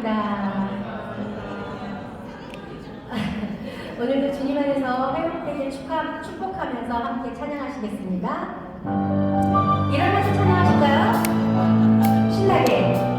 반갑습니다. 오늘도 주님 안에서 회복되길 축복하면서 함께 찬양하시겠습니다. 일어나서 찬양하실까요? 신나게.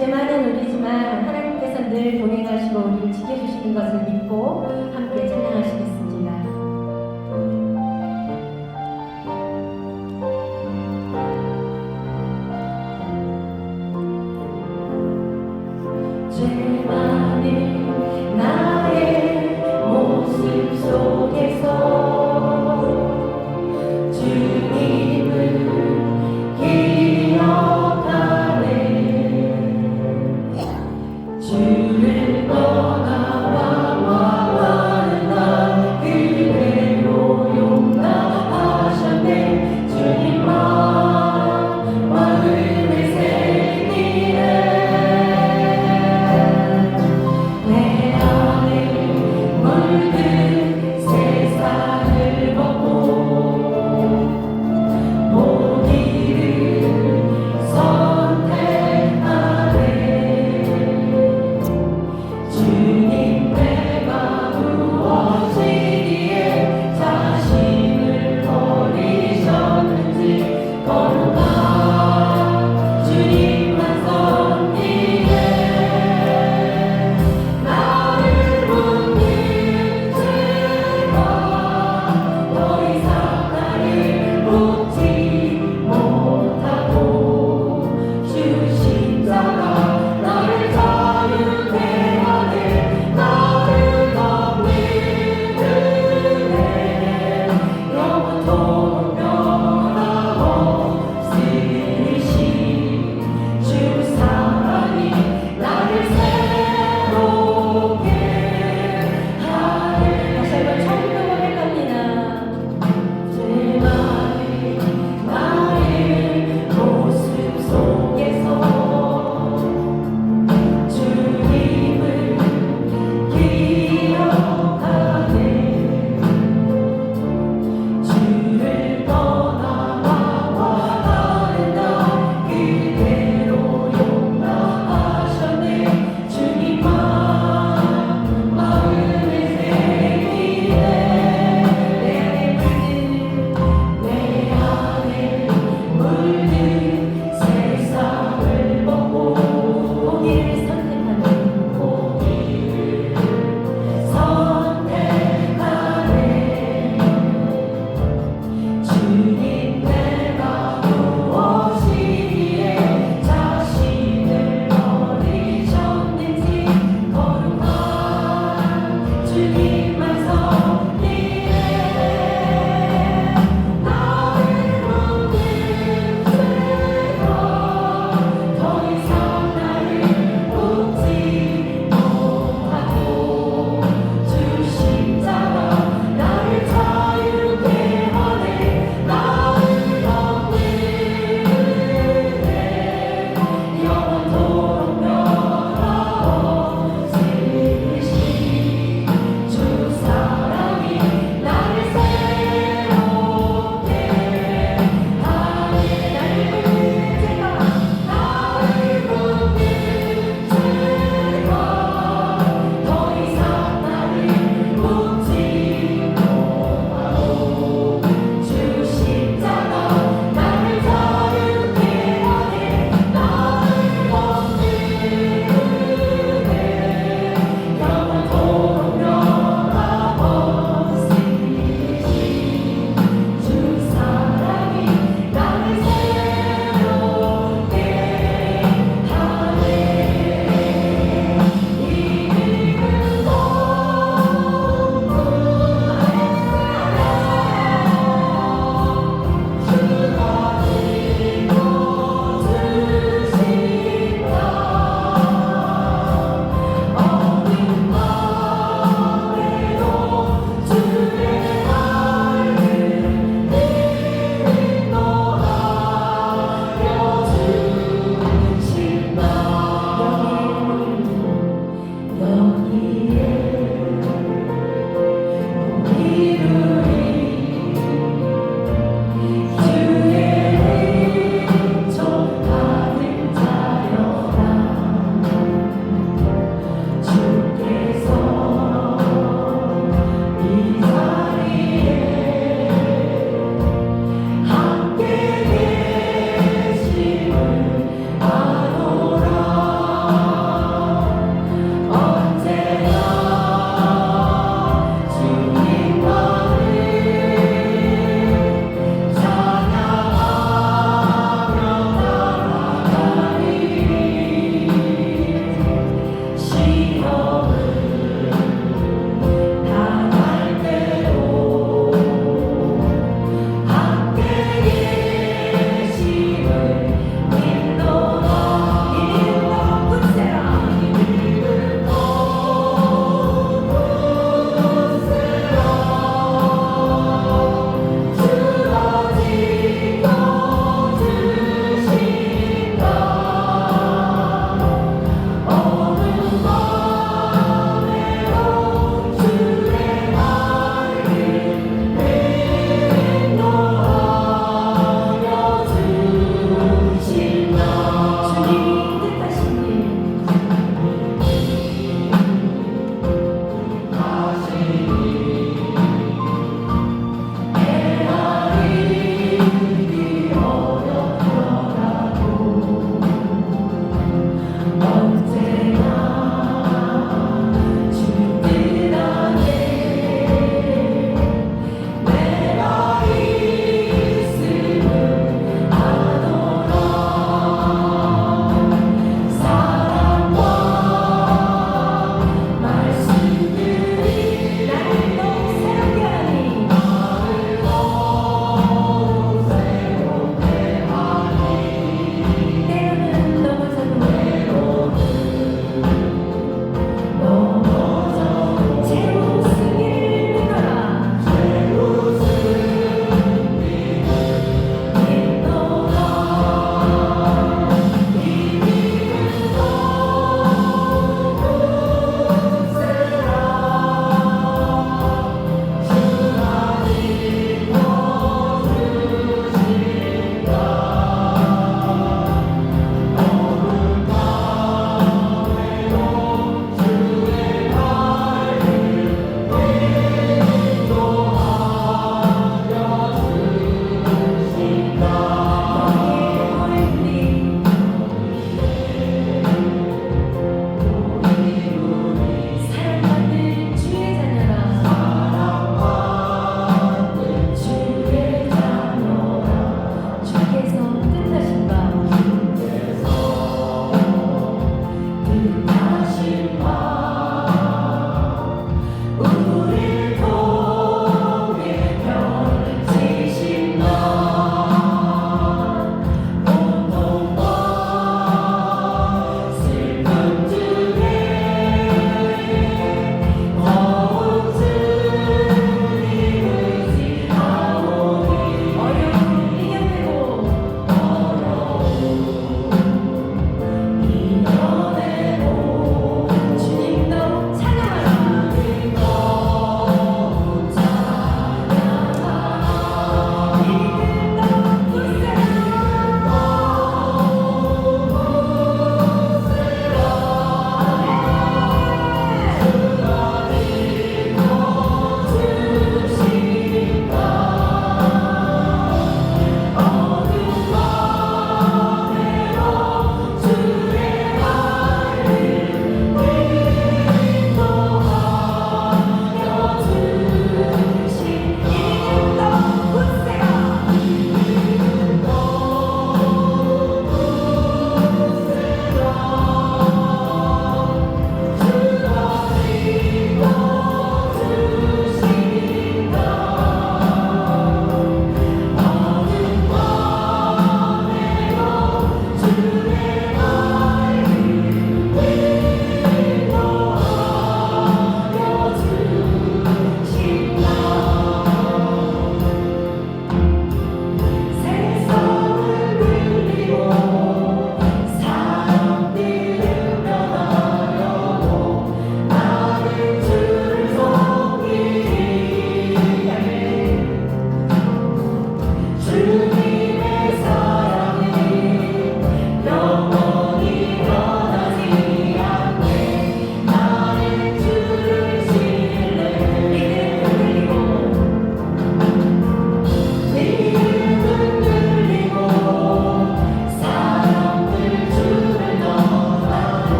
죄만은 우리지만 하나님께서 늘 동행하시고 우리를 지켜주시는 것을 믿고 함께 찬양하시겠습니다. 죄만은 나의 모습 속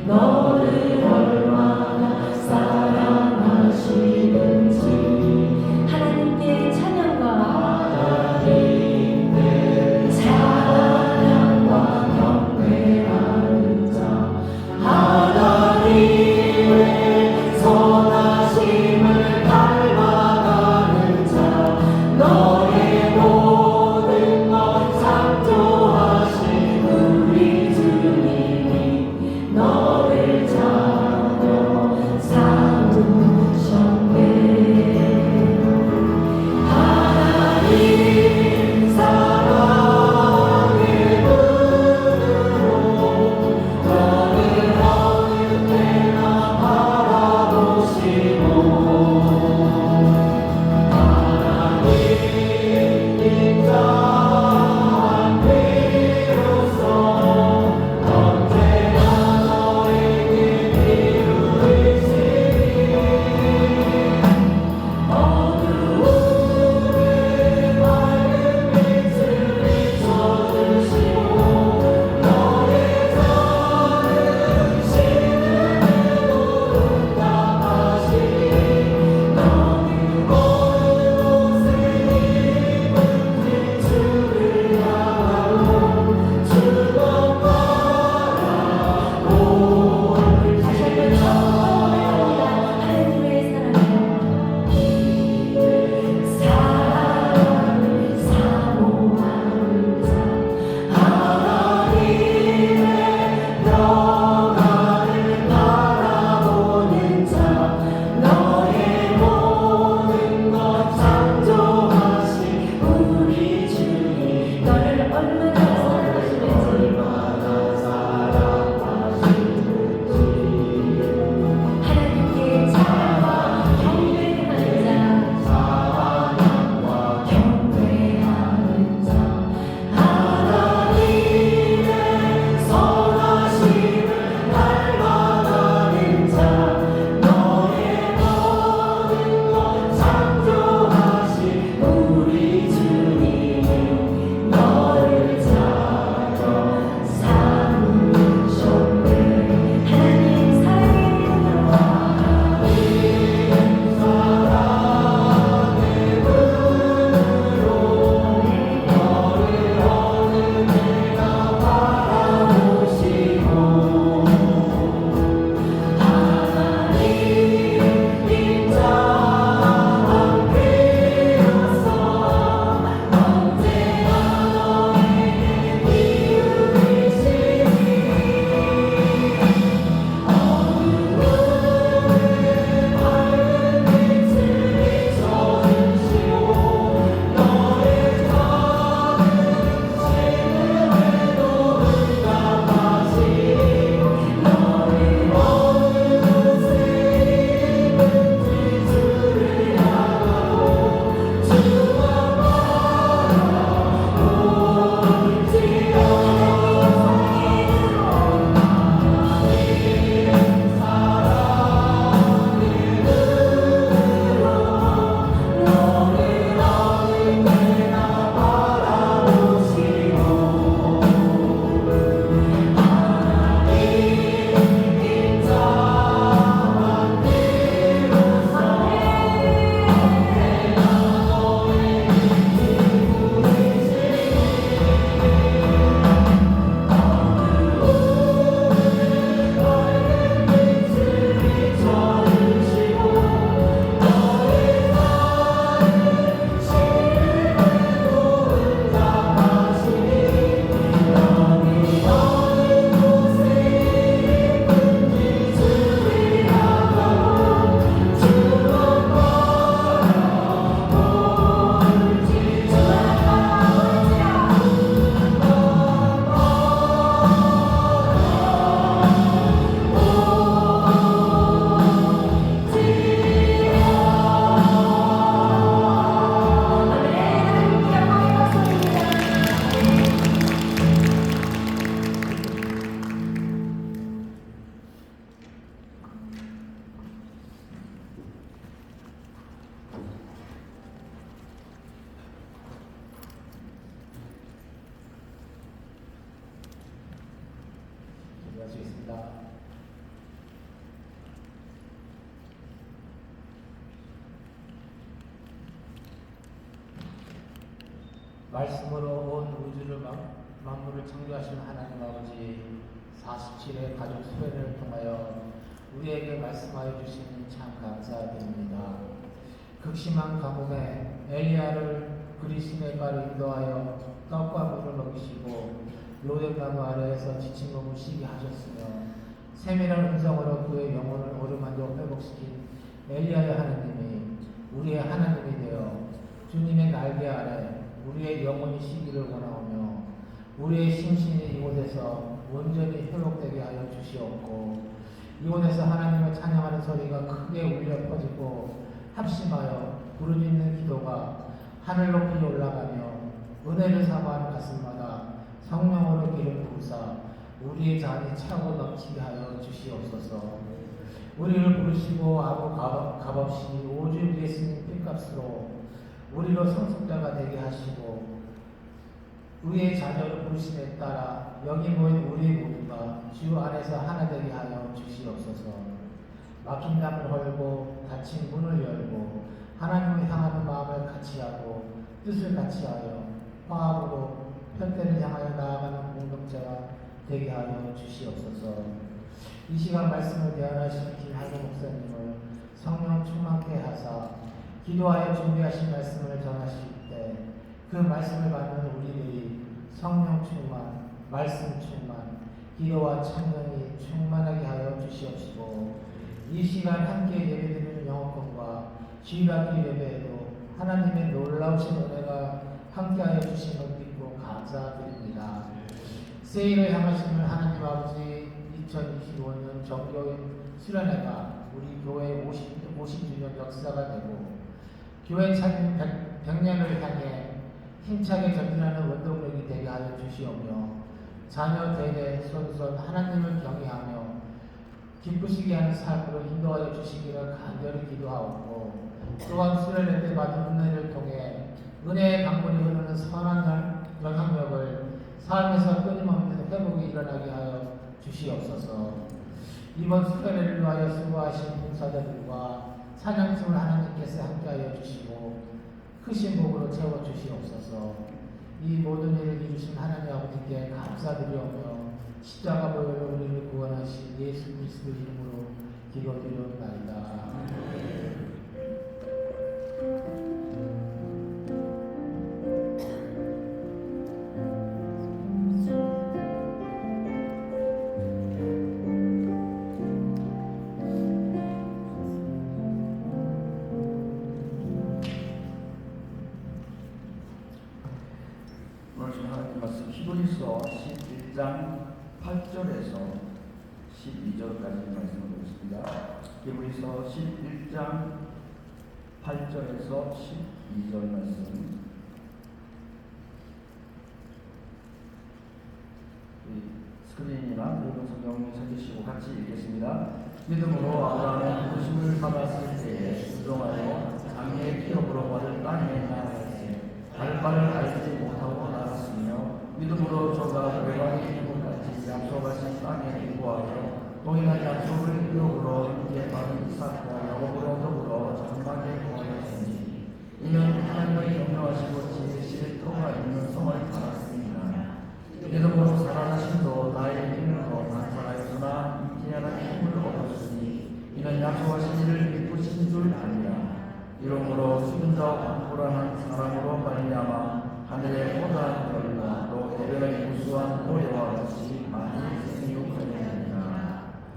너를 얼마나 사랑하시는지 하나님께 찬양과 경배하는 자 하나님의 선하심을 닮아가는 자 너의 모든 것 창조하신 우리 주님이 너를 말씀으로 온 우주를 만물을 창조하신 하나님 아버지 47회 가족 수련회를 통하여 우리에게 말씀하여 주시니 참 감사드립니다. 극심한 가뭄에 엘리야를 그리스네바로 인도하여 떡과 물을 먹이시고 로뎀나무 아래에서 지친 몸을 쉬게 하셨으며 세밀한 음성으로 그의 영혼을 어루만져 회복시킨 엘리야의 하나님이 우리의 하나님이 되어 주님의 날개 아래 우리의 영혼이 쉬기를 원하오며 우리의 심신이 이곳에서 온전히 회복되게 하여 주시옵고 이곳에서 하나님을 찬양하는 소리가 크게 울려 퍼지고 합심하여 부르짖는 기도가 하늘 높이 올라가며 은혜를 사모하는 가슴마다 성령으로 기름 부으사 우리의 잔이 차고 넘치게 하여 주시옵소서. 우리를 부르시고 아무 값없이 오직 예수님 피값으로 우리로 성숙자가 되게 하시고 우리의 자녀를 부르심에 따라 여기 모인 우리 모두가 주 안에서 하나 되게 하여 주시옵소서. 막힌 담을 헐고 닫힌 문을 열고 하나님을 향하는 마음을 같이하고 뜻을 같이하여 화합으로 편대를 향하여 나아가는 공동체가 되게 하여 주시옵소서. 이 시간 말씀을 대언하신 김하경 목사님을 성령 충만케 하사 기도하여 준비하신 말씀을 전하실 때 그 말씀을 받는 우리들이 성령 충만, 말씀 충만, 기도와 청년이 충만하게 하여 주시옵시고 이 시간 함께 예배드리는 영혼권과 주일학교 예배에도 하나님의 놀라우신 은혜가 함께하여 주심을 믿고 감사드립니다. 세일을 향하시는 하나님 아버지 2025년 정교인 수련회가 우리 교회 50주년 역사가 되고 교회 차림 100년을 향해 힘차게 전진하는 원동력이 되게 하여 주시오며 자녀 대대 손손 하나님을 경외하며 기쁘시게 하는 삶으로 인도하여 주시기를 간절히 기도하옵고 또한 수련회 때 받은 은혜를 통해 은혜의 강물이 흐르는 선한 영향력을 삶에서 끊임없는 회복이 일어나게 하여 주시옵소서. 이번 수련회를 위하여 수고하신 봉사자들과 찬양팀을 하나님께서 함께하여 주시고 크신 복으로 채워주시옵소서. 이 모든 일을 이루신 하나님 아버지께 감사드리오며 십자가 보혈로 우리를 구원하신 예수 그리스도 이름으로 기도드리옵나이다. 히브리서 11장 8절에서 12절까지 말씀을 보겠습니다. 히브리서 11장 8절에서 12절 말씀. 스크린이나 그리고 성경을 찾으시고 같이 읽겠습니다. 믿음으로 아브라함은 부르심을 받았을 때에 순종하여 장래의 기업으로 받을 땅에 나아갔으니 바를 알지 못하고 나갔으며 믿음으로 저가 외관의 이름까지 약속하신 땅에 인도하여 동일한 약속을 기업으로 함께 받은 이삭과 야곱으로 더불어 장막에 거하였으니 이는 하나님의 경외하시고 지으실 터가 있는 성을 받았습니다. 믿음으로 살아나심도 나의 믿음으로 나타나였으나 인기하는 힘을 얻었으니 이는 약속하신 이를 기쁘신 줄 아니라 이러므로 죽은 자와 불안한 사람으로 말미암아 하늘의 고단 별과 또 해변의 무수한 모래와 같이 많이 생육하였느니라.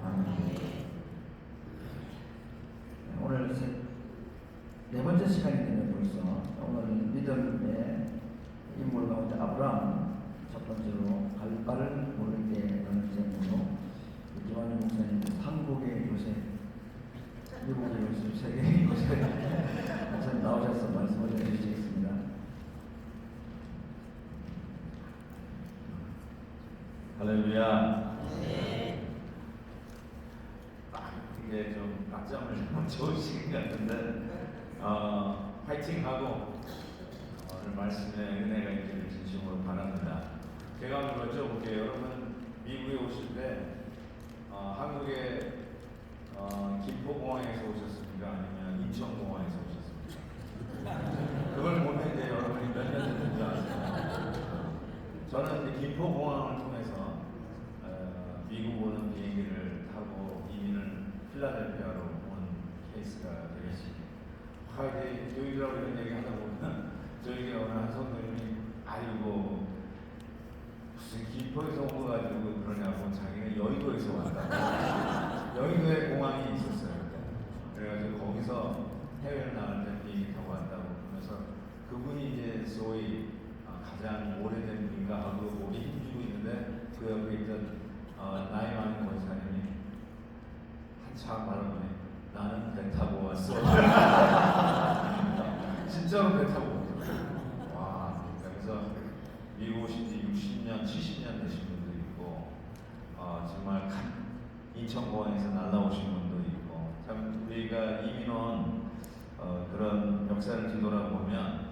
아멘. 오늘 네 번째 시간인데 벌써 오늘은 믿음의 인물 가운데 아브라함 첫 번째로 갈 바를 모를 때라는 제목으로 김환희 목사님 한국의 요새 미국의 요새 세계의 요새 나오셔서 말씀을 해주시겠습니다. 할렐루야. 이게 좀 각점을 좋은 시간 같은데 파이팅하고 오늘 말씀에 은혜가 있기를 진심으로 바랍니다. 제가 한번 여쭤볼게요. 여러분 미국에 오실 때 한국의 김포공항에서 오셨습니까? 아니면 인천공항에서 오셨습니까? 그걸 보면 이제 여러분이 몇 년 됐는지 아세요? 필라델피아로 온 케이스가 되겠습니다. 이제 교육이라고 이런 얘기 하다 보면 저에게 어느 한 성도님이 아이고 무슨 김포에서 온 거 가지고 그러냐고 자기는 여의도에서 왔다고. 여의도에 공항이 있었어요. 그래가지고 거기서 해외를 나갈 때 비행기 타고 왔다고 그러면서 그분이 이제 소위 가장 오래된 분인가 하고 목에 힘주고 있는데 그 옆에 있던 나이 많은 권사님이 한참 바라보니 나는 배 타고 왔어. 진짜로 배 타고 왔어요. 와, 그래서 미국 오신 지 60년, 70년 되신 분도 있고 정말 인천공항에서 날라오신 분도 있고 참 우리가 이민 온 그런 역사를 뒤돌아보면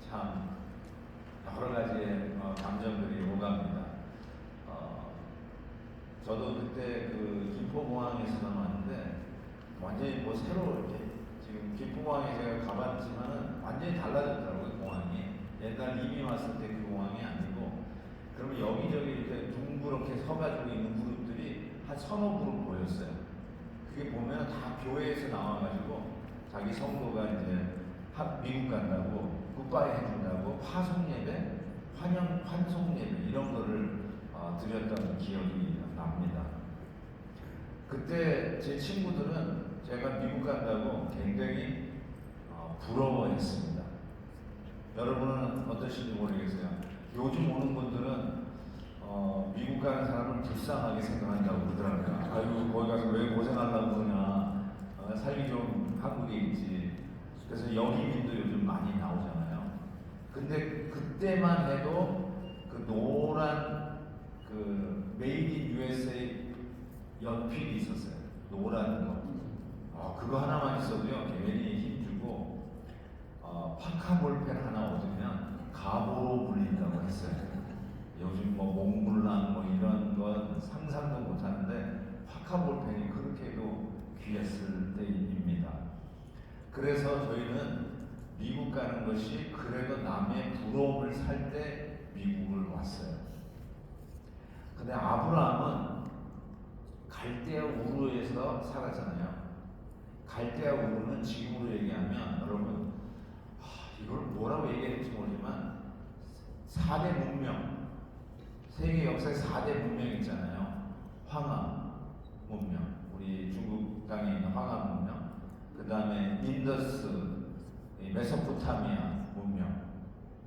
참 여러 가지의 감정들이 오갑니다. 저도 그때 그 김포공항에서 왔는데 완전히 뭐 새로 이렇게 지금 김포공항에 제가 가봤지만은 완전히 달라졌더라고요. 공항이 옛날 이민 왔을 때 그 공항이 아니고 그러면 여기저기 이렇게 둥그렇게 서가지고 있는 그룹들이 한 서너 그룹 보였어요. 그게 보면 다 교회에서 나와가지고 자기 성도가 이제 미국 간다고 굿바이 해준다고 파송 예배, 환송 예배 이런 거를 드렸던 기억이 납니다. 그때 제 친구들은 제가 미국 간다고 굉장히 부러워했습니다. 여러분은 어떠신지 모르겠어요. 요즘 오는 분들은 미국 가는 사람을 불쌍하게 생각한다고 그러더라고요. 아이고 거기 가서 왜 고생하려고 그러냐. 살기 좀 한국에 있지. 그래서 영이민도 요즘 많이 나오잖아요. 근데 그때만 해도 그 노란 그 메이드 인 USA 연필이 있었어요. 노란 거. 그거 하나만 있어도요 괜히 힘주고 파카 볼펜 하나 얻으면 가보로 불린다고 했어요. 요즘 뭐 몽블랑 뭐 이런 건 상상도 못하는데 파카 볼펜이 그렇게도 귀했을 때입니다. 그래서 저희는 미국 가는 것이 그래도 남의 부러움을 살 때 미국을 왔어요. 근데 아브라함은 갈대아 우르에서 살았잖아요. 갈대아 우르는 지금으로 얘기하면 여러분 이걸 뭐라고 얘기할지 모르지만 4대 문명, 세계 역사의 4대 문명 있잖아요. 황하 문명, 우리 중국 땅에 있는 황하 문명, 그 다음에 인더스, 메소포타미아 문명,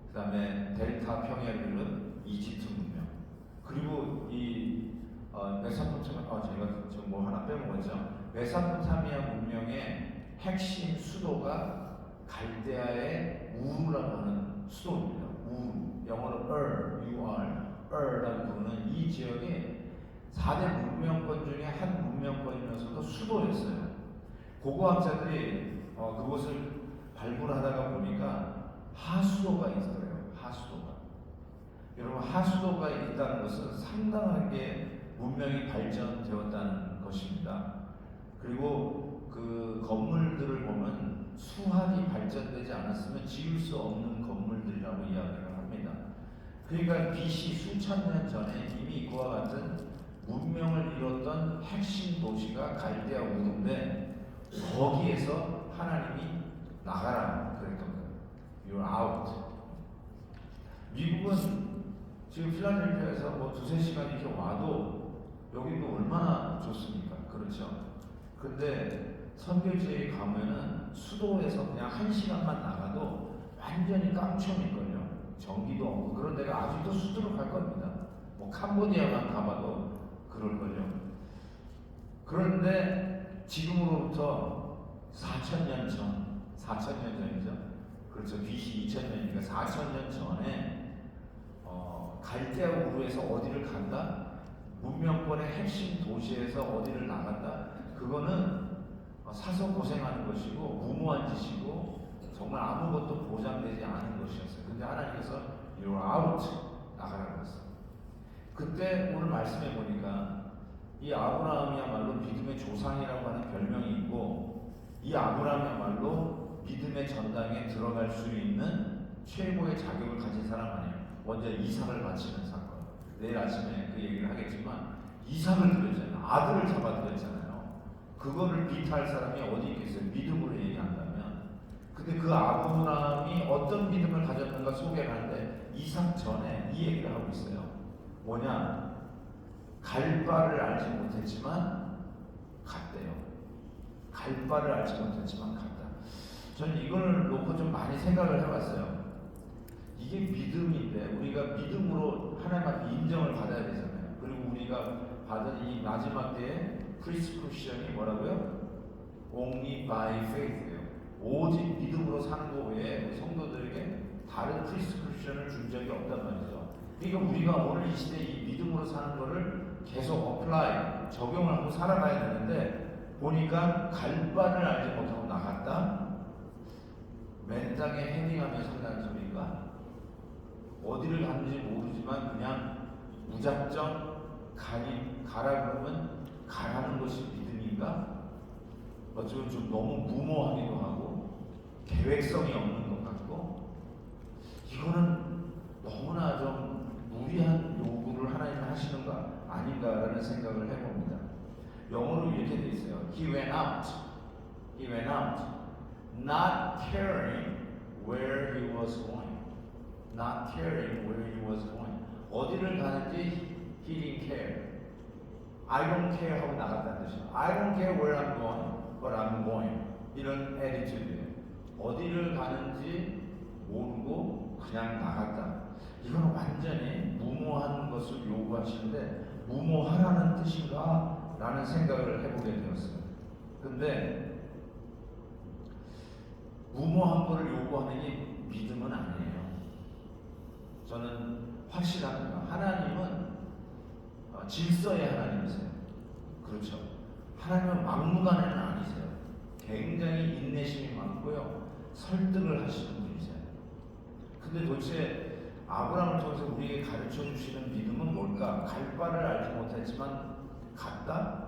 그 다음에 델타 평야를 이룬 이집트 문명, 그리고 이 메소포타미아, 제가 지금 뭐 하나 빼먹었죠. 메소포타미아 문명의 핵심 수도가 갈대아의 우르라고 하는 수도입니다. 우르, 영어로 UR라고 부르는 이 지역이 4대 문명권 중에 한 문명권이면서도 수도였어요. 고고학자들이 그곳을 발굴하다가 보니까 하수도가 있더래요. 하수도가. 여러분 하수도가 있다는 것은 상당하게 문명이 발전되었다는 것입니다. 그리고 그 건물들을 보면 수학이 발전되지 않았으면 지을 수 없는 건물들이라고 이야기를 합니다. 그러니까 BC 수천 년 전에 이미 그와 같은 문명을 이뤘던 핵심 도시가 갈대아 우르인데 거기에서 하나님이 나가라 그랬던 거예요. You're out. 미국은 지금 필라델피아에서 뭐 2-3시간 이렇게 와도 여기도 얼마나 좋습니까? 그렇죠? 근데 선교지에 가면은 수도에서 그냥 1시간만 나가도 완전히 깡총일걸요. 전기도 없고 그런 데가 아직도 수두룩할 겁니다. 뭐 캄보디아만 가봐도 그럴걸요. 그런데 지금으로부터 4,000년 전, 4,000년 전이죠. 그렇죠. BC 2,000년이니까 4,000년 전에 갈대아 우르에서 어디를 간다? 문명권의 핵심 도시에서 어디를 나간다? 그거는 사서 고생하는 것이고 무모한 짓이고 정말 아무것도 보장되지 않은 것이었어요. 근데 하나님께서 You're out 나가라고 했어요. 그때 오늘 말씀해 보니까 이 아브라함이야말로 믿음의 조상이라고 하는 별명이 있고 이 아브라함이야말로 믿음의 전당에 들어갈 수 있는 최고의 자격을 가진 사람 아니에요. 먼저 이삭을 바치는 사건. 내일 아침에 그 얘기를 하겠지만 이삭을 드렸잖아요. 아들을 잡아드렸잖아요. 그거를 비탈 사람이 어디 있겠어요? 믿음으로 얘기한다면. 근데 그 아브라함이 어떤 믿음을 가졌는가 소개를 하는데 이삭 전에 이 얘기를 하고 있어요. 뭐냐? 갈 바를 알지 못했지만 갔대요. 갈 바를 알지 못했지만 갔다. 저는 이걸 놓고 좀 많이 생각을 해봤어요. 이게 믿음인데 우리가 믿음으로 하나님 앞에 인정을 받아야 되잖아요. 그리고 우리가 받은 이 마지막 때의 프리스크립션이 뭐라고요? Only by faith예요. 오직 믿음으로 사는 거 외에 우리 성도들에게 다른 프리스크립션을 준 적이 없단 말이죠. 그러니까 우리가 오늘 이 시대에 이 믿음으로 사는 거를 계속 어플라이, 적용을 하고 살아가야 되는데 보니까 갈 바를 알지 못하고 나갔다? 맨 땅에 헤딩하면서 한다는 소리인가? 어디를 가는지 모르지만 그냥 무작정 가라 그러면 가라는 것이 믿음인가? 어쩌면 좀 너무 무모하기도 하고 계획성이 없는 것 같고 이거는 너무나 좀 무리한 요구를 하나님 하시는 거 아닌가라는 생각을 해봅니다. 영어로 이렇게 돼 있어요. He went out, not caring where he was going. Not caring where he was going. 어디를 가는지 he didn't care. I don't care 하고 나갔다는 뜻이에요. I don't care where I'm going, but I'm going. 이런 attitude예요. 어디를 가는지 모르고 그냥 나갔다. 이건 완전히 무모한 것을 요구하시는데 무모하라는 뜻인가? 라는 생각을 해보게 되었어요. 근데 무모한 것을 요구하는 게 믿음은 아니에요. 저는 확실합니다. 하나님은 질서의 하나님이세요. 그렇죠. 하나님은 막무가내는 아니세요. 굉장히 인내심이 많고요. 설득을 하시는 분이세요. 근데 도대체 아브라함을 통해서 우리에게 가르쳐 주시는 믿음은 뭘까? 갈 바를 알지 못했지만 갔다?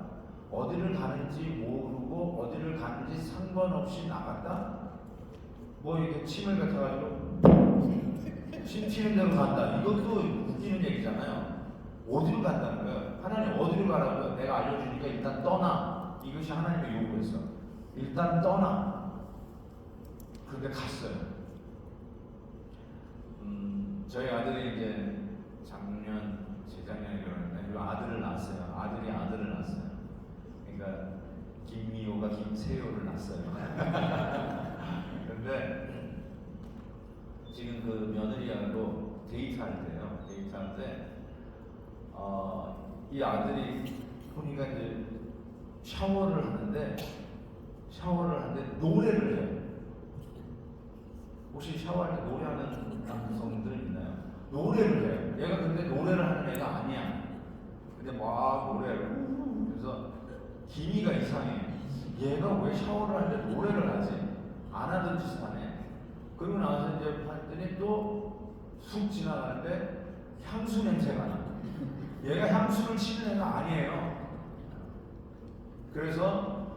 어디를 가는지 모르고 어디를 가는지 상관없이 나갔다? 뭐 이렇게 침을 뱉어가지고 침 튀는 대로 간다. 이것도 웃기는 얘기잖아요. 어디로 간다는 거예요? 하나님 어디로 가라고요? 내가 알려주니까 일단 떠나. 이것이 하나님의 요구였어. 일단 떠나. 그런데 갔어요. 저희 아들이 이제 재작년에 그러는데 아들을 낳았어요. 아들이 아들을 낳았어요. 그러니까 김미호가 김세호를 낳았어요. 근데 지금 그 며느리하고 데이트할 때요. 데이트할 때 이 아들이 보니까 이제 샤워를 하는데 노래를 해요. 혹시 샤워할 때 노래하는 남성들 있나요? 노래를 해요. 얘가 근데 노래를 하는 애가 아니야. 근데 막 노래를. 그래서 기미가 이상해. 얘가 왜 샤워를 할 때 노래를 하지? 안 하던 짓을 하네. 그리고 나서 이제 봤더니 또 쑥 지나가는데 향수 냄새가 나. 얘가 향수를 치는 애가 아니에요. 그래서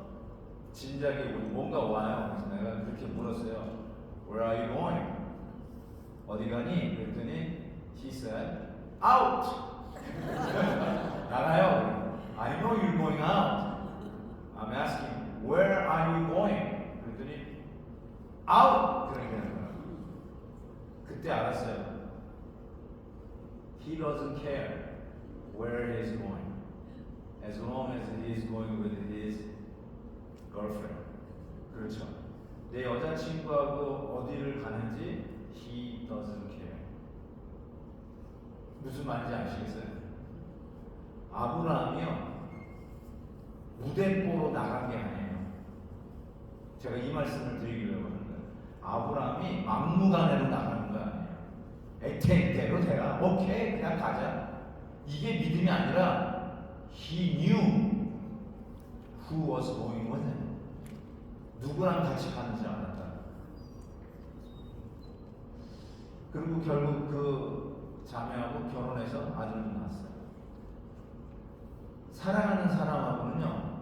진작에 뭔가 와요. 그래서 내가 그렇게 물었어요. Where are you going? 어디 가니? 그랬더니 he said, out! 나가요. I know you're going out. I'm asking, where are you going? 그랬더니 out! 그렇게 하는 거예요. 그때 알았어요. He doesn't care where he is going, as long as he is going with his girlfriend. 그렇죠. 내 여자친구하고 어디를 가는지 he doesn't care. 무슨 말인지 아시겠어요? 아브라함이요 무대뽀로 나간 게 아니에요. 제가 이 말씀을 드리려고 하는 거예요. 아브라함이 막무가내로 나가는 거 아니에요. 애태대로 되라. 오케이 그냥 가자. 이게 믿음이 아니라 he knew who was going with him. 누구랑 같이 가는지 알았다. 그리고 결국 그 자매하고 결혼해서 아들을 낳았어요. 사랑하는 사람하고는요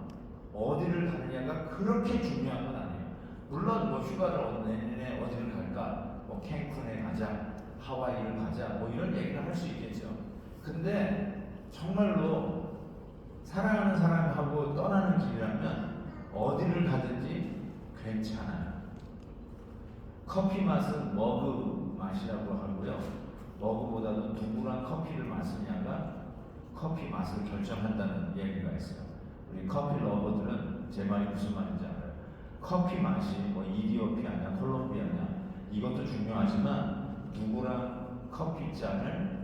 어디를 가느냐가 그렇게 중요한 건 아니에요. 물론 뭐 휴가를 내년에 어디를 갈까, 뭐 캔쿤에 가자, 하와이를 가자, 뭐 이런 얘기를 할 수 있겠죠. 근데 정말로 사랑하는 사람하고 떠나는 길이라면 괜찮아요. 커피 맛은 머그 맛이라고 하고요. 머그보다도 누구랑 커피를 마시냐가 커피 맛을 결정한다는 얘기가 있어요. 우리 커피 러버들은 제 말이 무슨 말인지 알아요. 커피 맛이 뭐 이디오피아냐 콜롬비아냐 이것도 중요하지만 누구랑 커피 잔을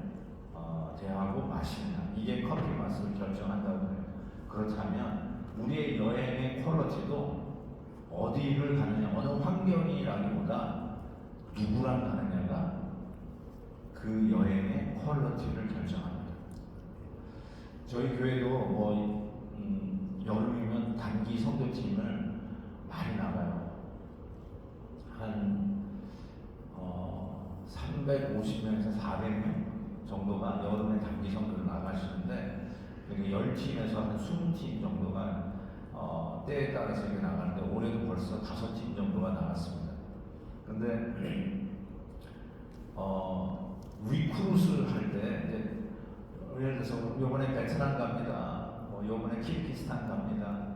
대하고 마시느냐 이게 커피 맛을 결정한다고 해요. 그렇다면 우리의 여행의 퀄리티도 어디를 가느냐 어느 환경이라기보다 누구랑 가느냐가 그 여행의 퀄리티를 결정합니다. 저희 교회도 여름이면 단기 선교팀을 많이 나가요. 한 350명에서 400명 정도가 여름에 단기 선교를 나가시는데 10팀에서 한 20팀 정도가 때에 따라서 이렇게 나가는데 올해도 벌써 5팀 정도가 나갔습니다. 근데 리크루트를 할 때 이제 예를 들어서 요번에 베트남 갑니다. 요번에 키르기스탄 갑니다.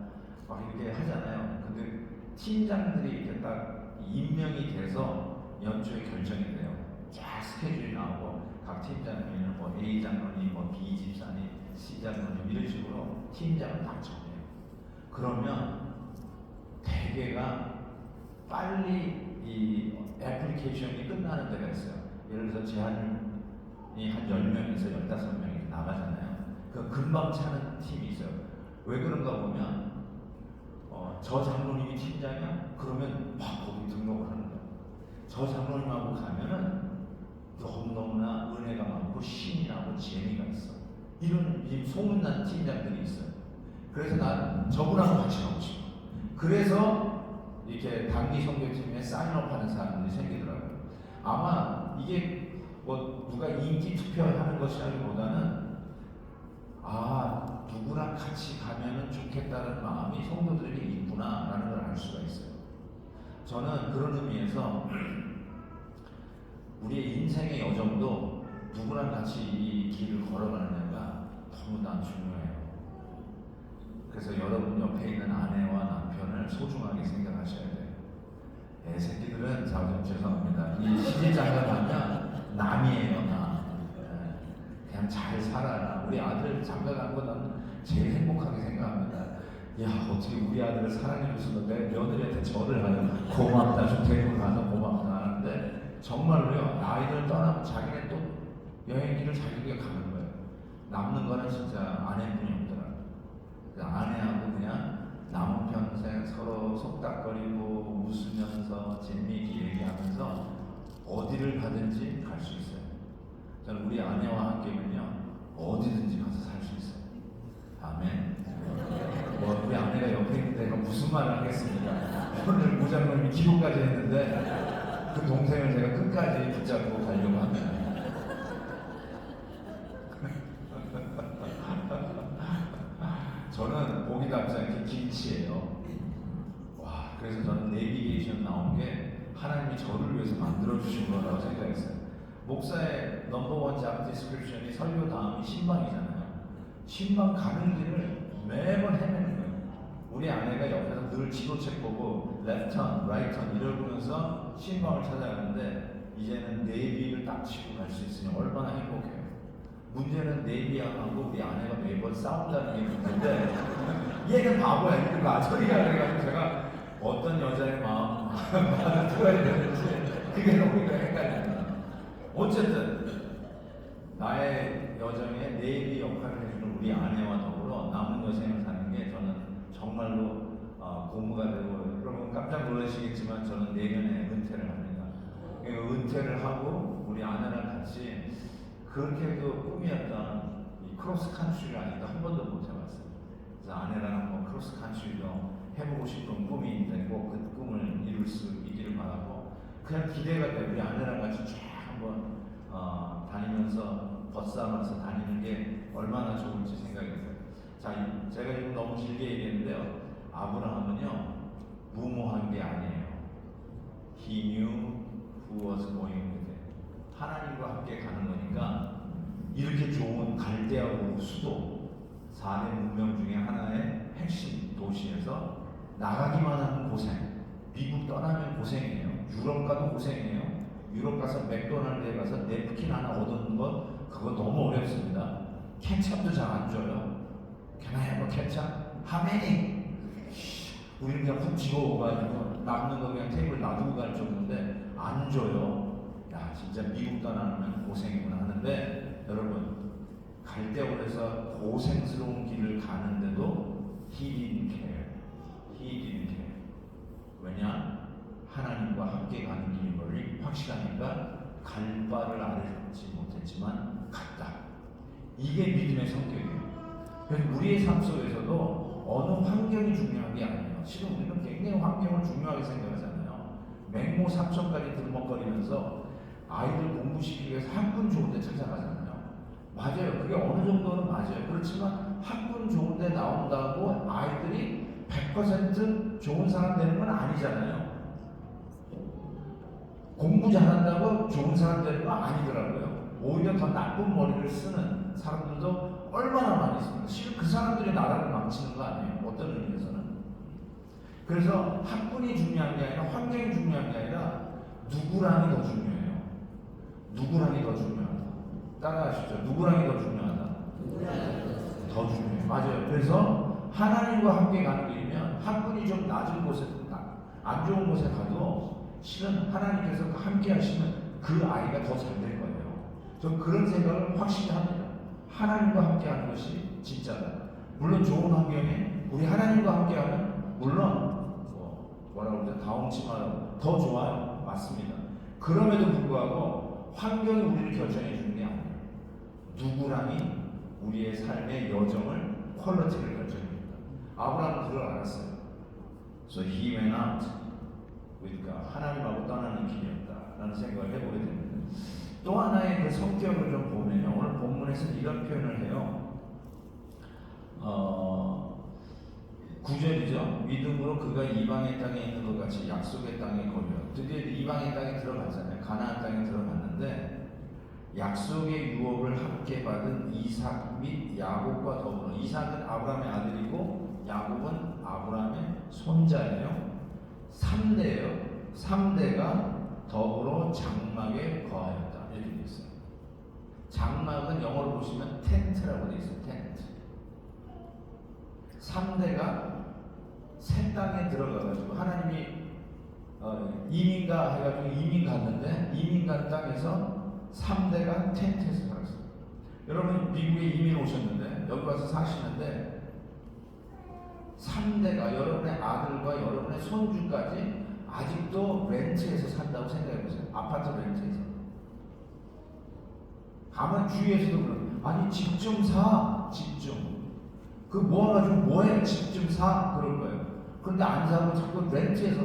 막 이렇게 하잖아요. 근데 팀장들이 이렇게 딱 임명이 돼서 연초에 결정이 돼요. 쫙 스케줄이 나오고 각 팀장님은 뭐 A 장로님, 뭐 B 집사님, C 장로님 이런 식으로 팀장을 딱 정해요. 그러면 대개가 빨리 이 애플리케이션이 끝나는 데가 있어요. 예를 들어서 제한이 한 10명에서 15명이 나가잖아요. 그 금방 차는 팀이 있어요. 왜 그런가 보면 저 장로님이 팀장이야? 그러면 막 거기 등록을 하는 거예요. 저 장로님하고 가면은 너무너무나 은혜가 많고 신이 나고 재미가 있어. 이런 소문난 팀장들이 있어요. 그래서 난 저분하고 같이 가고 싶어. 그래서 이렇게 단기 선교팀에 사인업하는 사람들이 생기더라고요. 아마 이게 뭐 누가 인기 투표하는 것이라기보다는 누구랑 같이 가면은 좋겠다는 마음이 성도들에게 있구나라는 걸 알 수가 있어요. 저는 그런 의미에서 우리의 인생의 여정도 누구랑 같이 이 길을 걸어가느냐가 너무나 중요해요. 그래서 여러분 옆에 있는 아내와 남편을 소중하게 생각하셔야 돼요. 새끼들은 좀 죄송합니다. 이 시집장가 가면 남이에요, 남. 그냥 잘 살아라. 우리 아들 장가 간 거 나는 제일 행복하게 생각합니다. 야, 어떻게 우리 아들을 사랑해줘서 내 며느리한테 절을 하요. 고맙다, 좀 데리고 가서 고맙다 하는데 정말로요. 아이들 떠나면 자기네 또 여행기를 자기가 가는 거예요. 남는 거는 진짜 아내분이 없더라고요. 아내하고 그냥 남은 평생 서로 속닥거리고 웃으면서 재미있게 얘기하면서 어디를 가든지 갈 수 있어요. 저는 우리 아내와 함께면요 어디든지 가서 살 수 있어요. 아멘. 우리 아내가 옆에 있는데 내가 무슨 말을 하겠습니까? 오늘 부장님이 기도까지 했는데 그 동생을 제가 끝까지 붙잡고 가려고 합니다. 저는 보기도 하지 않게 김치예요. 와, 그래서 저는 내비게이션 나온 게 하나님이 저를 위해서 만들어 주신 거라고 생각했어요. 목사의 넘버원 잡 디스크립션이 설교 다음이 신방이잖아요. 신방 가는 길을 매번 헤매는 거예요. 우리 아내가 옆에서 늘 지도책 보고 left turn, right turn 이러면서 신방을 찾아가는데 이제는 내비를 딱 치고 갈 수 있으니 얼마나 행복해요. 문제는 내비양하고 우리 아내가 매번 싸운다는 게 문제인데 얘는 바보야, 이거 아저리야 그래가지고 제가 어떤 여자의 마음을 들어야 되는지 그게 너무 헷갈립니다. 어쨌든 나의 여정에 내비 역할을 해주는 우리 아내와 더불어 남은 여생을 사는 게 저는 정말로 고무가 되고, 여러분 깜짝 놀라시겠지만 저는 내년에 은퇴를 합니다. 은퇴를 하고 우리 아내랑 같이 그렇게도 꿈이었던 이 크로스 칸트리를 아직도 한 번도 못 해봤어요. 그래서 아내랑 한번 크로스 칸트리도 해보고 싶은 꿈이 있는데 꼭 그 꿈을 이룰 수 있기를 바라고 그냥 기대가 돼요. 우리 아내랑 같이 쫙 한번 다니면서 벗삼아서 다니는 게 얼마나 좋을지 생각이 들어요. 자, 제가 지금 너무 길게 얘기했는데요. 아브라함은요 무모한 게 아니에요. He knew who was going with him. 하나님과 함께 가는 거니까 이렇게 좋은 갈대아 우 수도 4대 문명 중에 하나의 핵심 도시에서 나가기만 하는 고생, 미국 떠나면 고생이에요. 유럽 가도 고생이에요. 유럽 가서 맥도날드에 가서 냅킨 하나 얻는 것 그거 너무 어렵습니다. 케찹도 잘 안 줘요. Can I have a ketchup? How many? 우리는 그냥 훅 집어오가지고 남는 거 그냥 테이블 놔두고 갈 정도인데 안 줘요. 야 진짜 미국 떠나면 고생이구나 하는데 여러분 갈대올에서 고생스러운 길을 가는데도 He didn't care. He didn't care. 왜냐? 하나님과 함께 가는 길인 걸 확실하니까 갈 바를 알지 못했지만 갔다. 이게 믿음의 성격이에요. 그래서 우리의 삶 속에서도 어느 환경이 중요한 게 아니에요. 지금 우리는 굉장히 환경을 중요하게 생각하잖아요. 맹모 삼천까지 들먹거리면서 아이들 공부시키기 위해서 학군 좋은 데 찾아가잖아요. 맞아요. 그게 어느 정도는 맞아요. 그렇지만 학군 좋은 데 나온다고 아이들이 100% 좋은 사람 되는 건 아니잖아요. 공부 잘한다고 좋은 사람 되는 거 아니더라고요. 오히려 더 나쁜 머리를 쓰는 사람들도 얼마나 많이 있습니다. 실은 그 사람들이 나라를 망치는 거 아니에요. 어떤 의미에서는. 그래서 학군이 중요한 게 아니라 환경이 중요한 게 아니라 누구랑이 더 중요해요. 누구랑이 더 중요하다. 따라하시죠. 누구랑이 더 중요하다. 더 중요해요. 맞아요. 그래서 하나님과 함께 가는 길이면 학군이 좀 낮은 곳에 안 좋은 곳에 가도 실은 하나님께서 함께 하시면 그 아이가 더 잘 될 거예요. 저 그런 생각을 확실히 합니다. 하나님과 함께 하는 것이 진짜다. 물론 좋은 환경에 우리 하나님과 함께 하면 물론 뭐라고 그러죠? 다홍치마라고 더 좋아요. 맞습니다. 그럼에도 불구하고 환경이 우리를 결정해 주는 게 아니에요. 누구랑이 우리의 삶의 여정을 퀄리티를 결정합니다. 아브라함은 그걸 알았어요. So he went out with God. 하나님하고 떠나는 길이었다라는 생각을 해보게 됩니다. 또 하나의 그 성격을 좀 보면요. 오늘 본문에서 이런 표현을 해요. 9절이죠. 믿음으로 그가 이방의 땅에 있는 것 같이 약속의 땅에 거려. 드디어 이방의 땅에 들어갔잖아요. 가나안 땅에 들어갔는데 약속의 유업을 함께 받은 이삭 및 야곱과 더불어. 이삭은 아브라함의 아들이고 야곱은 아브라함의 손자예요. 3대예요. 3대가 더불어 장막에 거하였다. 이렇게 되어 있어요. 장막은 영어로 보시면 텐트라고 되어 있어요. 텐트. 3대가 새 땅에 들어가가지고 하나님이 이민가 해가지고 이민 갔는데 이민 간 땅에서 3대가 텐트에서 살았어요. 여러분 미국에 이민 오셨는데 여기 와서 사시는데 3대가 여러분의 아들과 여러분의 손주까지 아직도 렌트에서 산다고 생각해보세요. 아파트 렌트에서. 가만 주위에서도 그런 아니 집 좀 사. 집 좀. 그 모아가지고 뭐해? 집 좀 사. 그럴 거예요. 그런데 안 사고 자꾸 렌트에서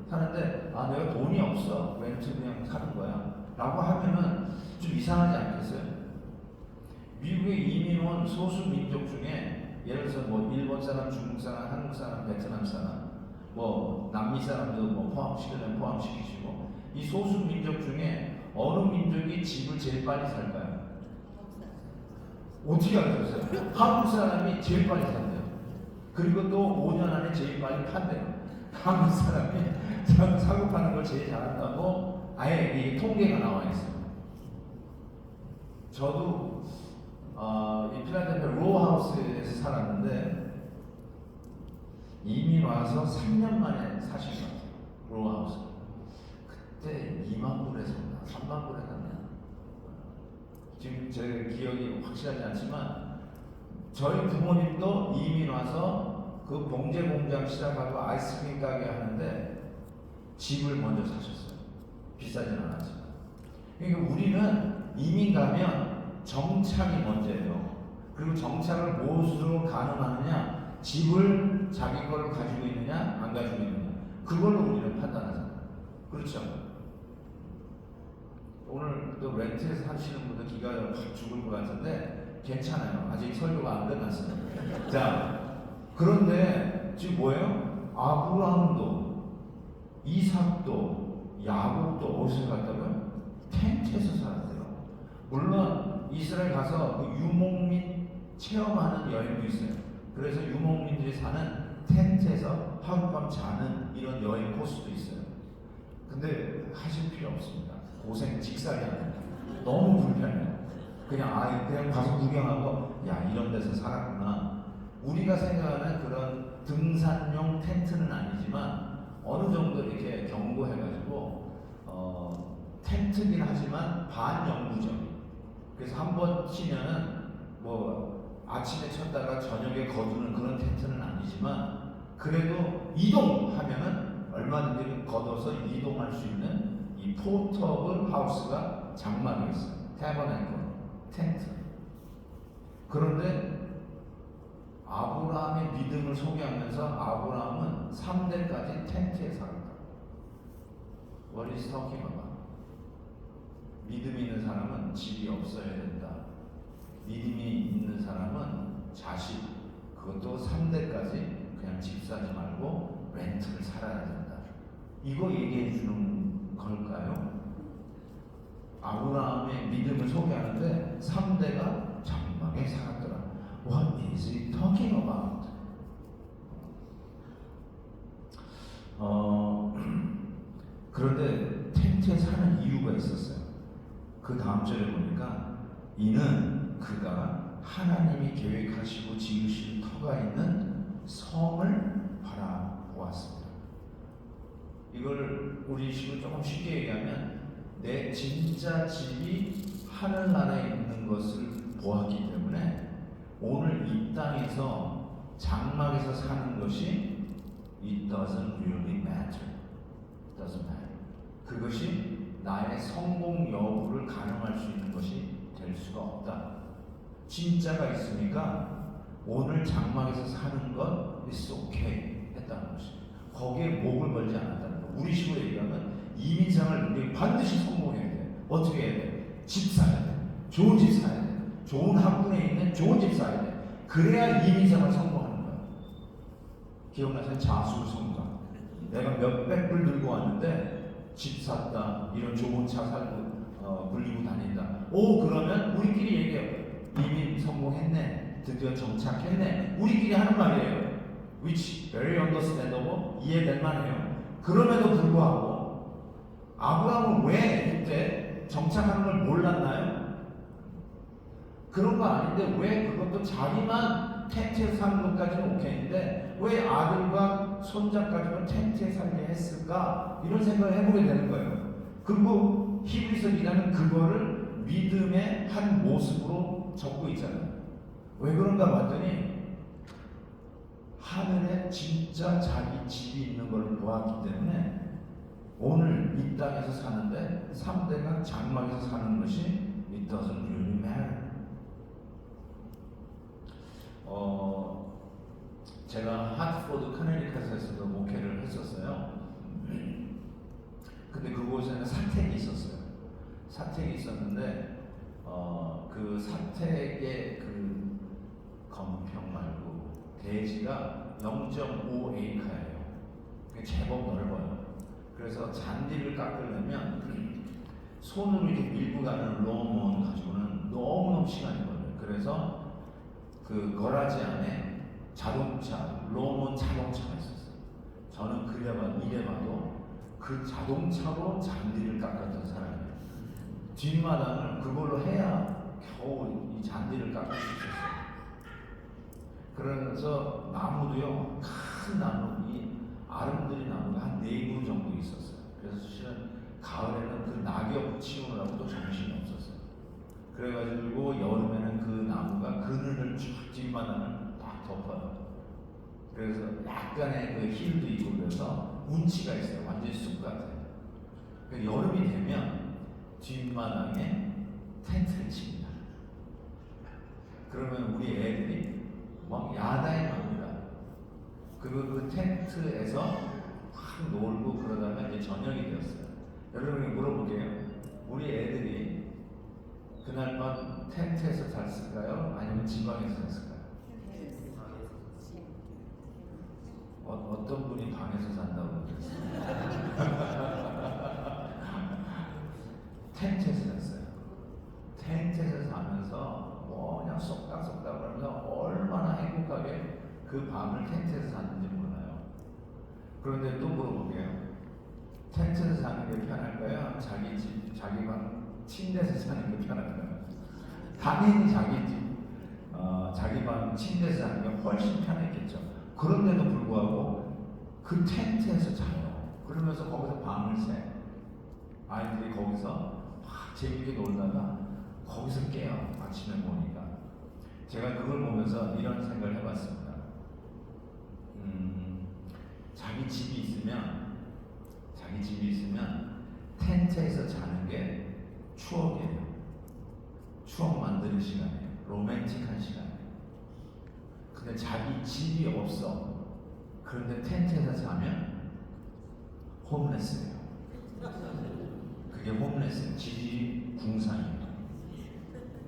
사는데 아 내가 돈이 없어. 렌트 그냥 사는 거야. 라고 하면은 좀 이상하지 않겠어요? 미국에 이민 온 소수 민족 중에 예를 들어서 뭐 일본 사람, 중국 사람, 한국 사람, 베트남 사람, 뭐 남미 사람도 뭐 포함시키면 포함시키시고 이 소수 민족 중에 어느 민족이 집을 제일 빨리 살까요? 어떻게 알았어요? 한국 사람이 제일 빨리 산대요. 그리고 또 5년 안에 제일 빨리 판대요. 한국 사람이 사고 파는 걸 제일 잘한다고 아예 이게 통계가 나와 있어요. 저도 이 필라델피아 로하우스에서 살았는데 이민 와서 3년 만에 사신 것 같아요. 로하우스. 그때 2만 불에 샀나 3만 불에 샀나 지금 제 기억이 확실하지 않지만 저희 부모님도 이민 와서 그 봉제 공장 시작하고 아이스크림 가게 하는데 집을 먼저 사셨어요. 비싸진 않았지만. 그러니까 우리는 이민 가면 정착이 먼저예요. 그리고 정착을 무엇으로 가늠하느냐? 집을 자기 걸 가지고 있느냐, 안 가지고 있느냐. 그걸로 우리는 판단하잖아요. 그렇죠? 오늘 또 렌트에서 하시는 분들 기가 죽을 것 같은데 괜찮아요. 아직 설교가 안 끝났어요. 자, 그런데 지금 뭐예요? 아브라함도 이삭도 야곱도 어디서 갔다고요? 텐트에서 살았대요. 물론 이스라엘 가서 그 유목민 체험하는 여행도 있어요. 그래서 유목민들이 사는 텐트에 텐트에서 하룻밤 자는 이런 여행 코스도 있어요. 근데 하실 필요 없습니다. 고생 직사리 합니다. 너무 불편해요. 그냥 가서 구경하고 야 이런 데서 살았구나. 우리가 생각하는 그런 등산용 텐트는 아니지만 어느 정도 이렇게 견고해가지고 텐트긴 하지만 반영구적. 그래서 한 번 치면은 뭐 아침에 쳤다가 저녁에 거두는 그런 텐트는 아니지만 그래도 이동하면은 얼마든지 걷어서 이동할 수 있는 이 포터블 하우스가 장막에 있어요. 태버나클 텐트. 그런데 아브라함의 믿음을 소개하면서 아브라함은 3대까지 텐트에 살았다. What is talking about? 믿음이 있는 사람은 집이 없어야 된다. 믿음이 있는 사람은 자식, 그것도 3대까지 그냥 집 사지 말고 렌트를 살아야 된다. 이거 얘기해 주는 걸까요? 아브라함의 믿음을 소개하는데 3대가 장막에 살았더라. What is he talking about? 그런데 텐트에 사는 이유가 있었어요. 그 다음 절에 보니까 이는 그가 하나님이 계획하시고 지으신 터가 있는 성을 바라보았습니다. 이걸 우리 식으로 조금 쉽게 얘기하면 내 진짜 집이 하늘나라에 있는 것을 보았기 때문에 오늘 이 땅에서 장막에서 사는 것이 it doesn't really matter. It doesn't matter. 그것이 나의 성공 여부를 가늠할 수 있는 것이 될 수가 없다. 진짜가 있으니까 오늘 장막에서 사는 것 is okay 했다는 것입니다. 거기에 목을 걸지 않았다는 것. 우리 식으로 얘기하면 이민상을 우리 반드시 성공해야 돼. 어떻게 해야 돼? 집 사야 돼. 좋은 집 사야 돼. 좋은 학군에 있는 좋은 집 사야 돼. 그래야 이민상을 성공하는 거야. 기억나세요? 자수성가. 내가 몇백 불 들고 왔는데 집 샀다, 이런 좋은 차 살고 굴리고 다닌다. 오, 그러면 우리끼리 얘기해요. 이민 성공했네, 드디어 정착했네. 우리끼리 하는 말이에요. Which very understandable, 이해될 만해요. 그럼에도 불구하고 아브라함은 왜 이때 정착하는 걸 몰랐나요? 그런 거 아닌데 왜 그것도 자기만 텐트에 사는 것까지는 오케이인데 왜 아들과 손자까지는 텐트에 살게 했을까? 이런 생각을 해보게 되는 거예요. 그리고 히브리서 기자는 그거를 믿음의 한 모습으로 적고 있잖아요. 왜 그런가 봤더니 하늘에 진짜 자기 집이 있는 걸 보았기 때문에 오늘 이 땅에서 사는데 3대가 장막에서 사는 것이 it doesn't really matter. 제가 하트포드 카네리카스에서도 목회를 했었어요. 근데 그곳에는 사택이 있었어요. 사택이 있었는데 그 사택의 그 건평 말고 대지가 0.5에이커예요. 그게 제법 넓어요. 그래서 잔디를 깎으려면 손으로 이렇게 밀고 가는 롱몬 가지고는 너무너무 시간이 걸려요. 그래서 그 거라지 안에 자동차, 롱몬 자동차가 있었어요. 저는 이래봐도 그 자동차로 잔디를 깎았던 사람이에요. 뒷마당을 그걸로 해야 겨우 이 잔디를 깎을 수 있었어요. 그러면서 나무도요, 큰 나무, 이 아름드리 나무가 한 4그루 정도 있었어요. 그래서 실은 가을에는 그 낙엽 치우느라고도 정신이 없었어요. 그래가지고 여름에는 그 나무가 그늘을 쭉 뒷마당을 딱 덮어요. 그래서 약간의 그 힐도 있고 그래서 운치가 있어요. 완전히 숲 같아요. 여름이 되면 뒷마당에 텐트를 칩니다. 그러면 우리 애들이 막 야단이 납니다. 그리고 그 텐트에서 확 놀고 그러다가 이제 저녁이 되었어요. 여러분이 물어볼게요. 우리 애들이 그날 밤 텐트에서 잤을까요? 아니면 지방에서 잤을까요? 어떤 분이 방에서 잔다고 그랬어요? 텐트에서 잤어요. 텐트에서 자면서 그냥 쏙닥쏙닥 하면서 얼마나 행복하게 그 밤을 텐트에서 잤는지 몰라요. 그런데 또 물어볼게요. 텐트에서 사는 게 편할까요? 자기 집, 자기 방, 침대에서 사는 게 편할까요? 당연히 자기 집, 자기 방, 침대에서 사는 게 훨씬 편했겠죠. 그런데도 불구하고 그 텐트에서 자요. 그러면서 거기서 밤을 새. 아이들이 거기서 막 재밌게 놀다가 거기서 깨요. 아침에 보니까. 제가 그걸 보면서 이런 생각을 해봤습니다. 자기 집이 있으면 텐트에서 자는 게 추억이에요. 추억 만드는 시간이에요. 로맨틱한 시간이에요. 근데 자기 집이 없어. 그런데 텐트에서 자면 홈레스예요. 그게 홈레스예요. 지지리 궁상이에요.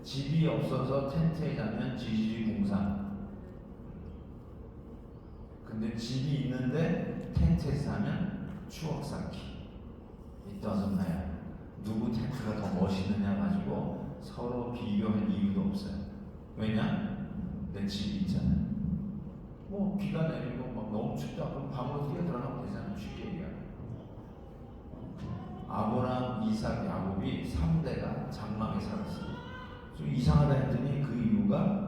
집이 없어서 텐트에 자면 지지리 궁상. 근데 집이 있는데 텐트에 사면 추억 쌓기. It doesn't matter. 누구 텐트가 더 멋있느냐 가지고 서로 비교할 이유도 없어요. 왜냐? 내 집이 있잖아요. 뭐 비가 내리고 막 너무 춥다 그럼 방으로 뛰어들어가면 되잖아요. 쉽게 얘기하면. 아브라함, 이삭, 야곱이 3대가 장막에 살았어요. 좀 이상하다 했더니 그 이유가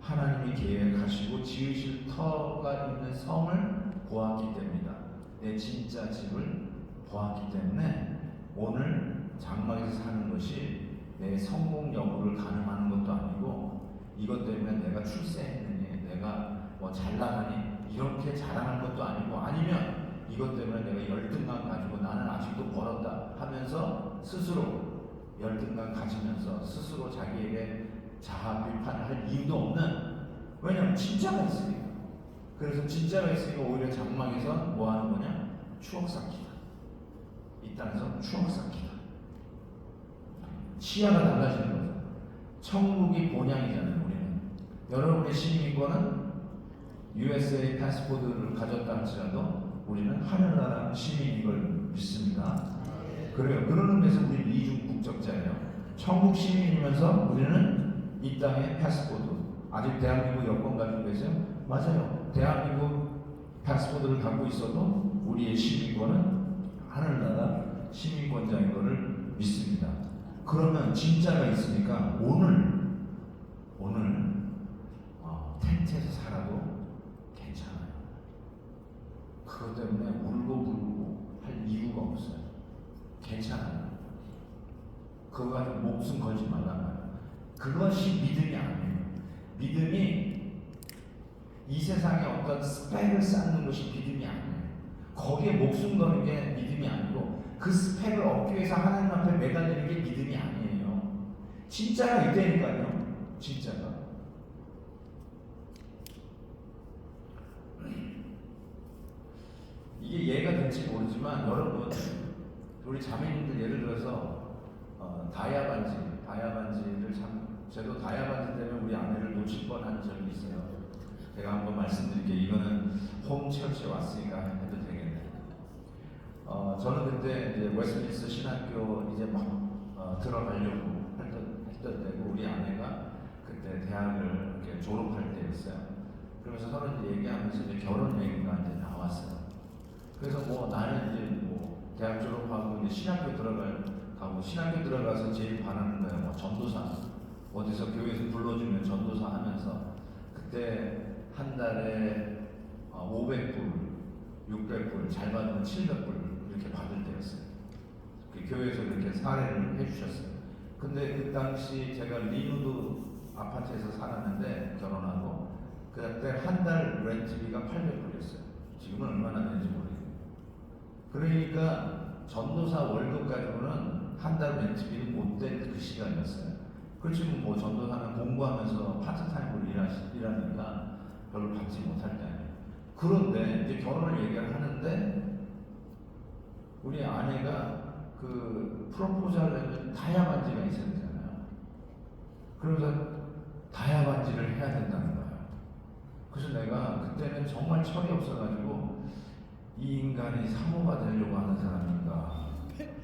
하나님이 계획하시고 지으실 터가 있는 성을 보았기 때문이다. 내 진짜 집을 보았기 때문에 오늘 장막에서 사는 것이 내 성공 여부를 가늠하는 것도 아니고 이것 때문에 내가 출세했느니 내가 뭐 잘나가니 이렇게 자랑할 것도 아니고 아니면 이것 때문에 내가 열등감 가지고 나는 아직도 멀었다 하면서 스스로 열등감 가지면서 스스로 자기에게 자아 비판을 할 이유도 없는 왜냐하면 진짜가 있으니까. 그래서 진짜가 있으니까 오히려 장막에서 뭐 하는 거냐? 추억 쌓기다. 이 땅에서 추억 쌓기다. 시야가 달라지는 거죠. 천국이 본향이잖아요. 우리는 여러분의 시민권은 USA 패스포드를 가졌다 할지라도 우리는 하늘나라 시민인 걸 믿습니다. 그래요. 그런 의미에서 우리는 이중 국적자예요. 천국 시민이면서 우리는 이 땅의 패스포드. 아직 대한민국 여권 가지고 계세요? 맞아요. 대한민국 패스포드를 갖고 있어도 우리의 시민권은 하늘나라 시민권자인 것을 믿습니다. 그러면 진짜가 있으니까 오늘 텐트에서 살아도 괜찮아요. 그것 때문에 울고 불고 할 이유가 없어요. 괜찮아요. 그거 가지고 목숨 걸지 말란 말이에요. 그것이 믿음이 아니에요. 믿음이 이 세상에 어떤 스펙을 쌓는 것이 믿음이 아니에요. 거기에 목숨 거는 게 믿음이 아니고 그 스펙을 얻기 위해서 하나님 앞에 매달리는 게 믿음이 아니에요. 진짜가 있다니까요. 진짜가. 이게 이해가 될지 모르지만 여러분 우리 자매님들 예를 들어서 다이아 반지를 참 저도 다이아 반지 때문에 우리 아내를 놓칠 뻔한 적이 있어요. 제가 한번 말씀드릴게요. 이거는 홈처치에 왔으니까 해도 되겠네. 저는 그때 이제 웨스트민스터 신학교 이제 막 들어가려고 했던 때고 우리 아내가 그때 대학을 이렇게 졸업할 때였어요. 그러면서 서로 이제 얘기하면서 이제 결혼 얘기가 이제 나왔어요. 그래서 뭐 나는 이제 뭐 대학 졸업하고 이제 신학교 들어가서 제일 바라는 거예요. 뭐 전도사 어디서 교회에서 불러주면 전도사 하면서 그때 한 달에 500불, 600불, 잘 받으면 700불 이렇게 받을 때였어요. 그 교회에서 이렇게 사례를 해주셨어요. 근데 그 당시 제가 리누드 아파트에서 살았는데 결혼하고 그때 한 달 렌트비가 800불이었어요. 지금은 얼마나 되는지 모르겠어요. 그러니까 전도사 월급 가지고는 한 달 렌트비는 못 된 그 시간이었어요. 그렇지만 뭐 전도사는 공부하면서 파트타임으로 일하니까 별로 받지 못할 때 아니에요. 그런데 이제 결혼을 얘기를 하는데 우리 아내가 그 프로포즈 하려면 다이아 반지가 있어야 되잖아요. 그러면서 다이아 반지를 해야 된다는 거예요. 그래서 내가 그때는 정말 철이 없어가지고 이 인간이 사모가 되려고 하는 사람인가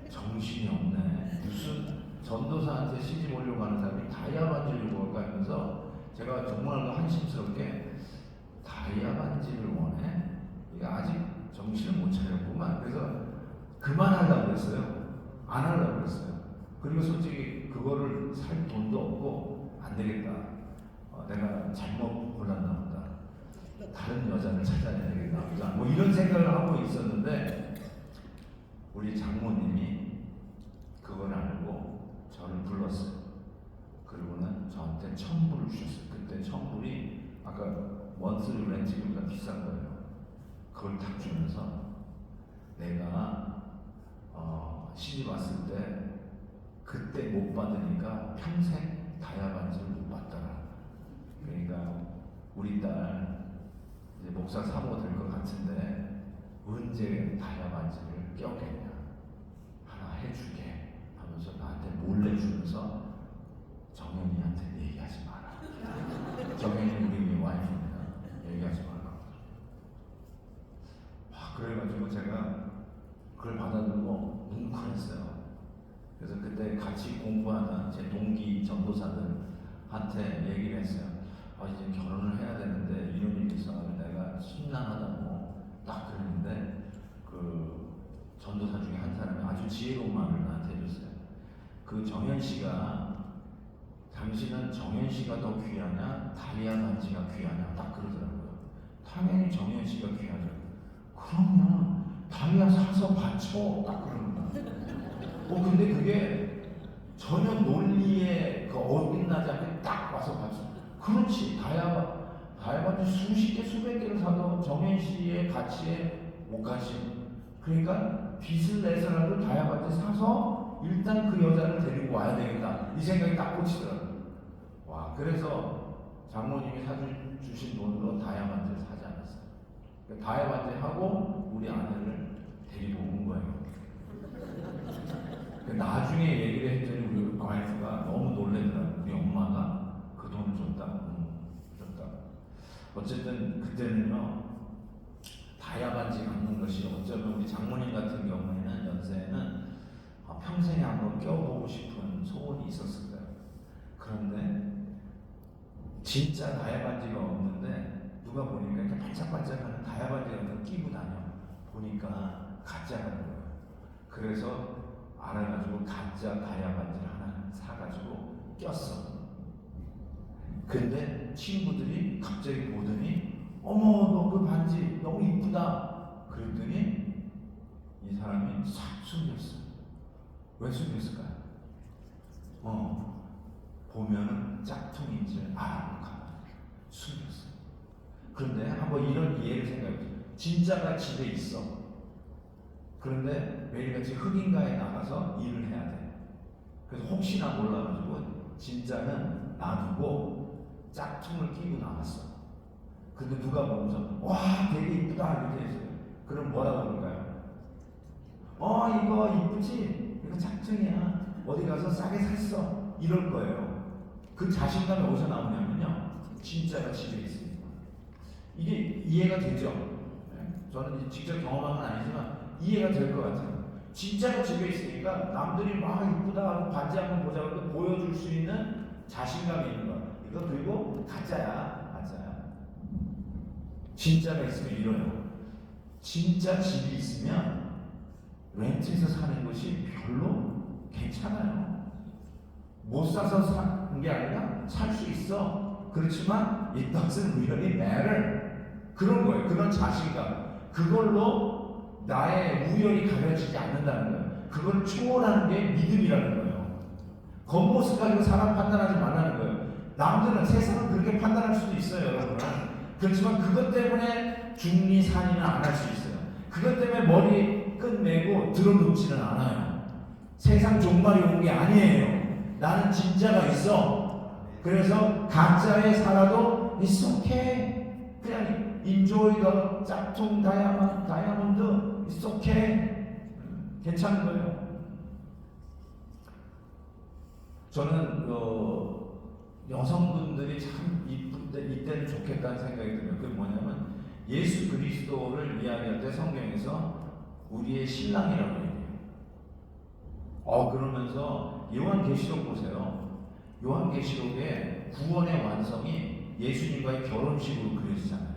정신이 없네. 무슨 전도사한테 시집 오려고 하는 사람이 다이아 반지를 구할까 하면서 제가 정말 한심스럽게 다이아 반지를 원해? 이게 아직 정신을 그만하려고 그랬어요. 안 하려고 그랬어요. 그리고 솔직히 그거를 살 돈도 없고 안 되겠다. 내가 잘못 골랐나 보다. 다른 여자를 찾아야 되겠다. 뭐 이런 생각을 하고 있었는데 우리 장모님이 그걸 알고 저를 불렀어요. 그리고는 저한테 천불을 주셨어요. 그때 천불이 아까 원스리 렌트기보다 비싼 거예요. 그걸 딱 주면서 내가 시집 왔을 때 그때 못 받으니까 평생 다이아 반지를 못 받더라. 그러니까 우리 딸 이제 목사 사모가 될 것 같은데 언제 다이아 반지를 껴겠냐, 하나 해주게 하면서 나한테 몰래 주면서 정현이한테 얘기하지 마라. 정현이 우리 와이프입니다. 얘기하지 마라. 그래가지고 제가 그걸 받아들고 뭉클했어요. 그래서 그때 같이 공부하는 제 동기 전도사들한테 얘기를 했어요. 이제 결혼을 해야 되는데 이런 일이 있어가지고 내가 심란하다고 딱 그랬는데 그 전도사 중에 한 사람이 아주 지혜로운 말을 나한테 해줬어요. 그 정현 씨가 당신은 정현 씨가 더 귀하냐 다이아 반지가 귀하냐 딱 그러더라고요. 당연히 정현 씨가 귀하죠. 그러면 다이아 사서 바쳐 딱 그러는 거야. 근데 그게 전혀 논리에 어긋나지 않게 딱 와서 바쳐. 그렇지. 다이아 반지 수십 개 수백 개를 사도 정현 씨의 가치에 못 가지. 그러니까 빚을 내서라도 다이아 반지 사서 일단 그 여자를 데리고 와야 되겠다. 이 생각이 딱 꽂히더라고요. 그래서 장모님이 사주신 돈으로 다이아 반지를 사지 않았어요. 다이아 반지 하고 우리 아내를 데리고 온 거예요. 나중에 얘기를 했더니 우리 와이프가 너무 놀래더라고요. 우리 엄마가 그 돈을 줬다. 줬다. 어쨌든 그때는요, 다이아 반지 갖는 것이 어쩌면 우리 장모님 같은 경우에는 연세에는 평생에 한번 껴보고 싶은 소원이 있었을 거예요. 그런데 진짜 다이아 반지가 없는데 누가 보니까 이렇게 반짝반짝하는 다이아 반지 같은 거 끼고 다녀. 보니까 가짜라는 거예요. 그래서 알아가지고 가짜 다이아 반지를 하나 사가지고 꼈어. 근데 친구들이 갑자기 보더니 어머 너 그 반지 너무 이쁘다 그랬더니 이 사람이 싹 숨겼어. 왜 숨겼을까요? 보면은 짝퉁인 줄 알아보고 숨겼어. 그런데 한번 이런 이해를 생각해보세요. 진짜가 집에 있어. 그런데 매일같이 흑인가에 나가서 일을 해야 돼. 그래서 혹시나 몰라가지고 진짜는 놔두고 짝퉁을 끼고 나왔어. 근데 누가 보면서 와 되게 이쁘다 이렇게 했어요. 그럼 뭐라고 그럴까요? 이거 이쁘지? 이거 짝퉁이야. 어디 가서 싸게 샀어. 이럴 거예요. 그 자신감이 어디서 나오냐면요, 진짜가 집에 있으니까. 이게 이해가 되죠? 저는 직접 경험한 건 아니지만 이해가 될 것 같아요. 진짜가 집에 있으니까 남들이 막 이쁘다 반지 한번 보자고 보여줄 수 있는 자신감이 있는 거야. 이거 그리고 가짜야. 진짜가 있으면 이래요. 진짜 집이 있으면 렌트에서 사는 것이 별로 괜찮아요. 못 사서 사는 게 아니라 살 수 있어. 그렇지만 it doesn't really matter. 그런 거예요. 그런 자신감. 그걸로 나의 우열이 가려지지 않는다는 거예요. 그걸 초월하는 게 믿음이라는 거예요. 겉모습 가지고 사람 판단하지 말라는 거예요. 남들은 세상은 그렇게 판단할 수도 있어요, 여러분. 그렇지만 그것 때문에 중리산이는 안 할 수 있어요. 그것 때문에 머리 끝내고 들어눕지는 않아요. 세상 종말이 온 게 아니에요. 나는 진짜가 있어. 그래서 가짜에 살아도 it's okay. 그냥 enjoy the 짝퉁 다이아몬드 it's okay. 괜찮은 거예요. 저는 여성분들이 참 이쁜데 이때는 좋겠다는 생각이 들어요. 그게 뭐냐면 예수 그리스도를 이야기할 때 성경에서 우리의 신랑이라고 얘기해요. 그러면서 요한계시록 보세요. 요한계시록에 구원의 완성이 예수님과의 결혼식으로 그려지잖아요.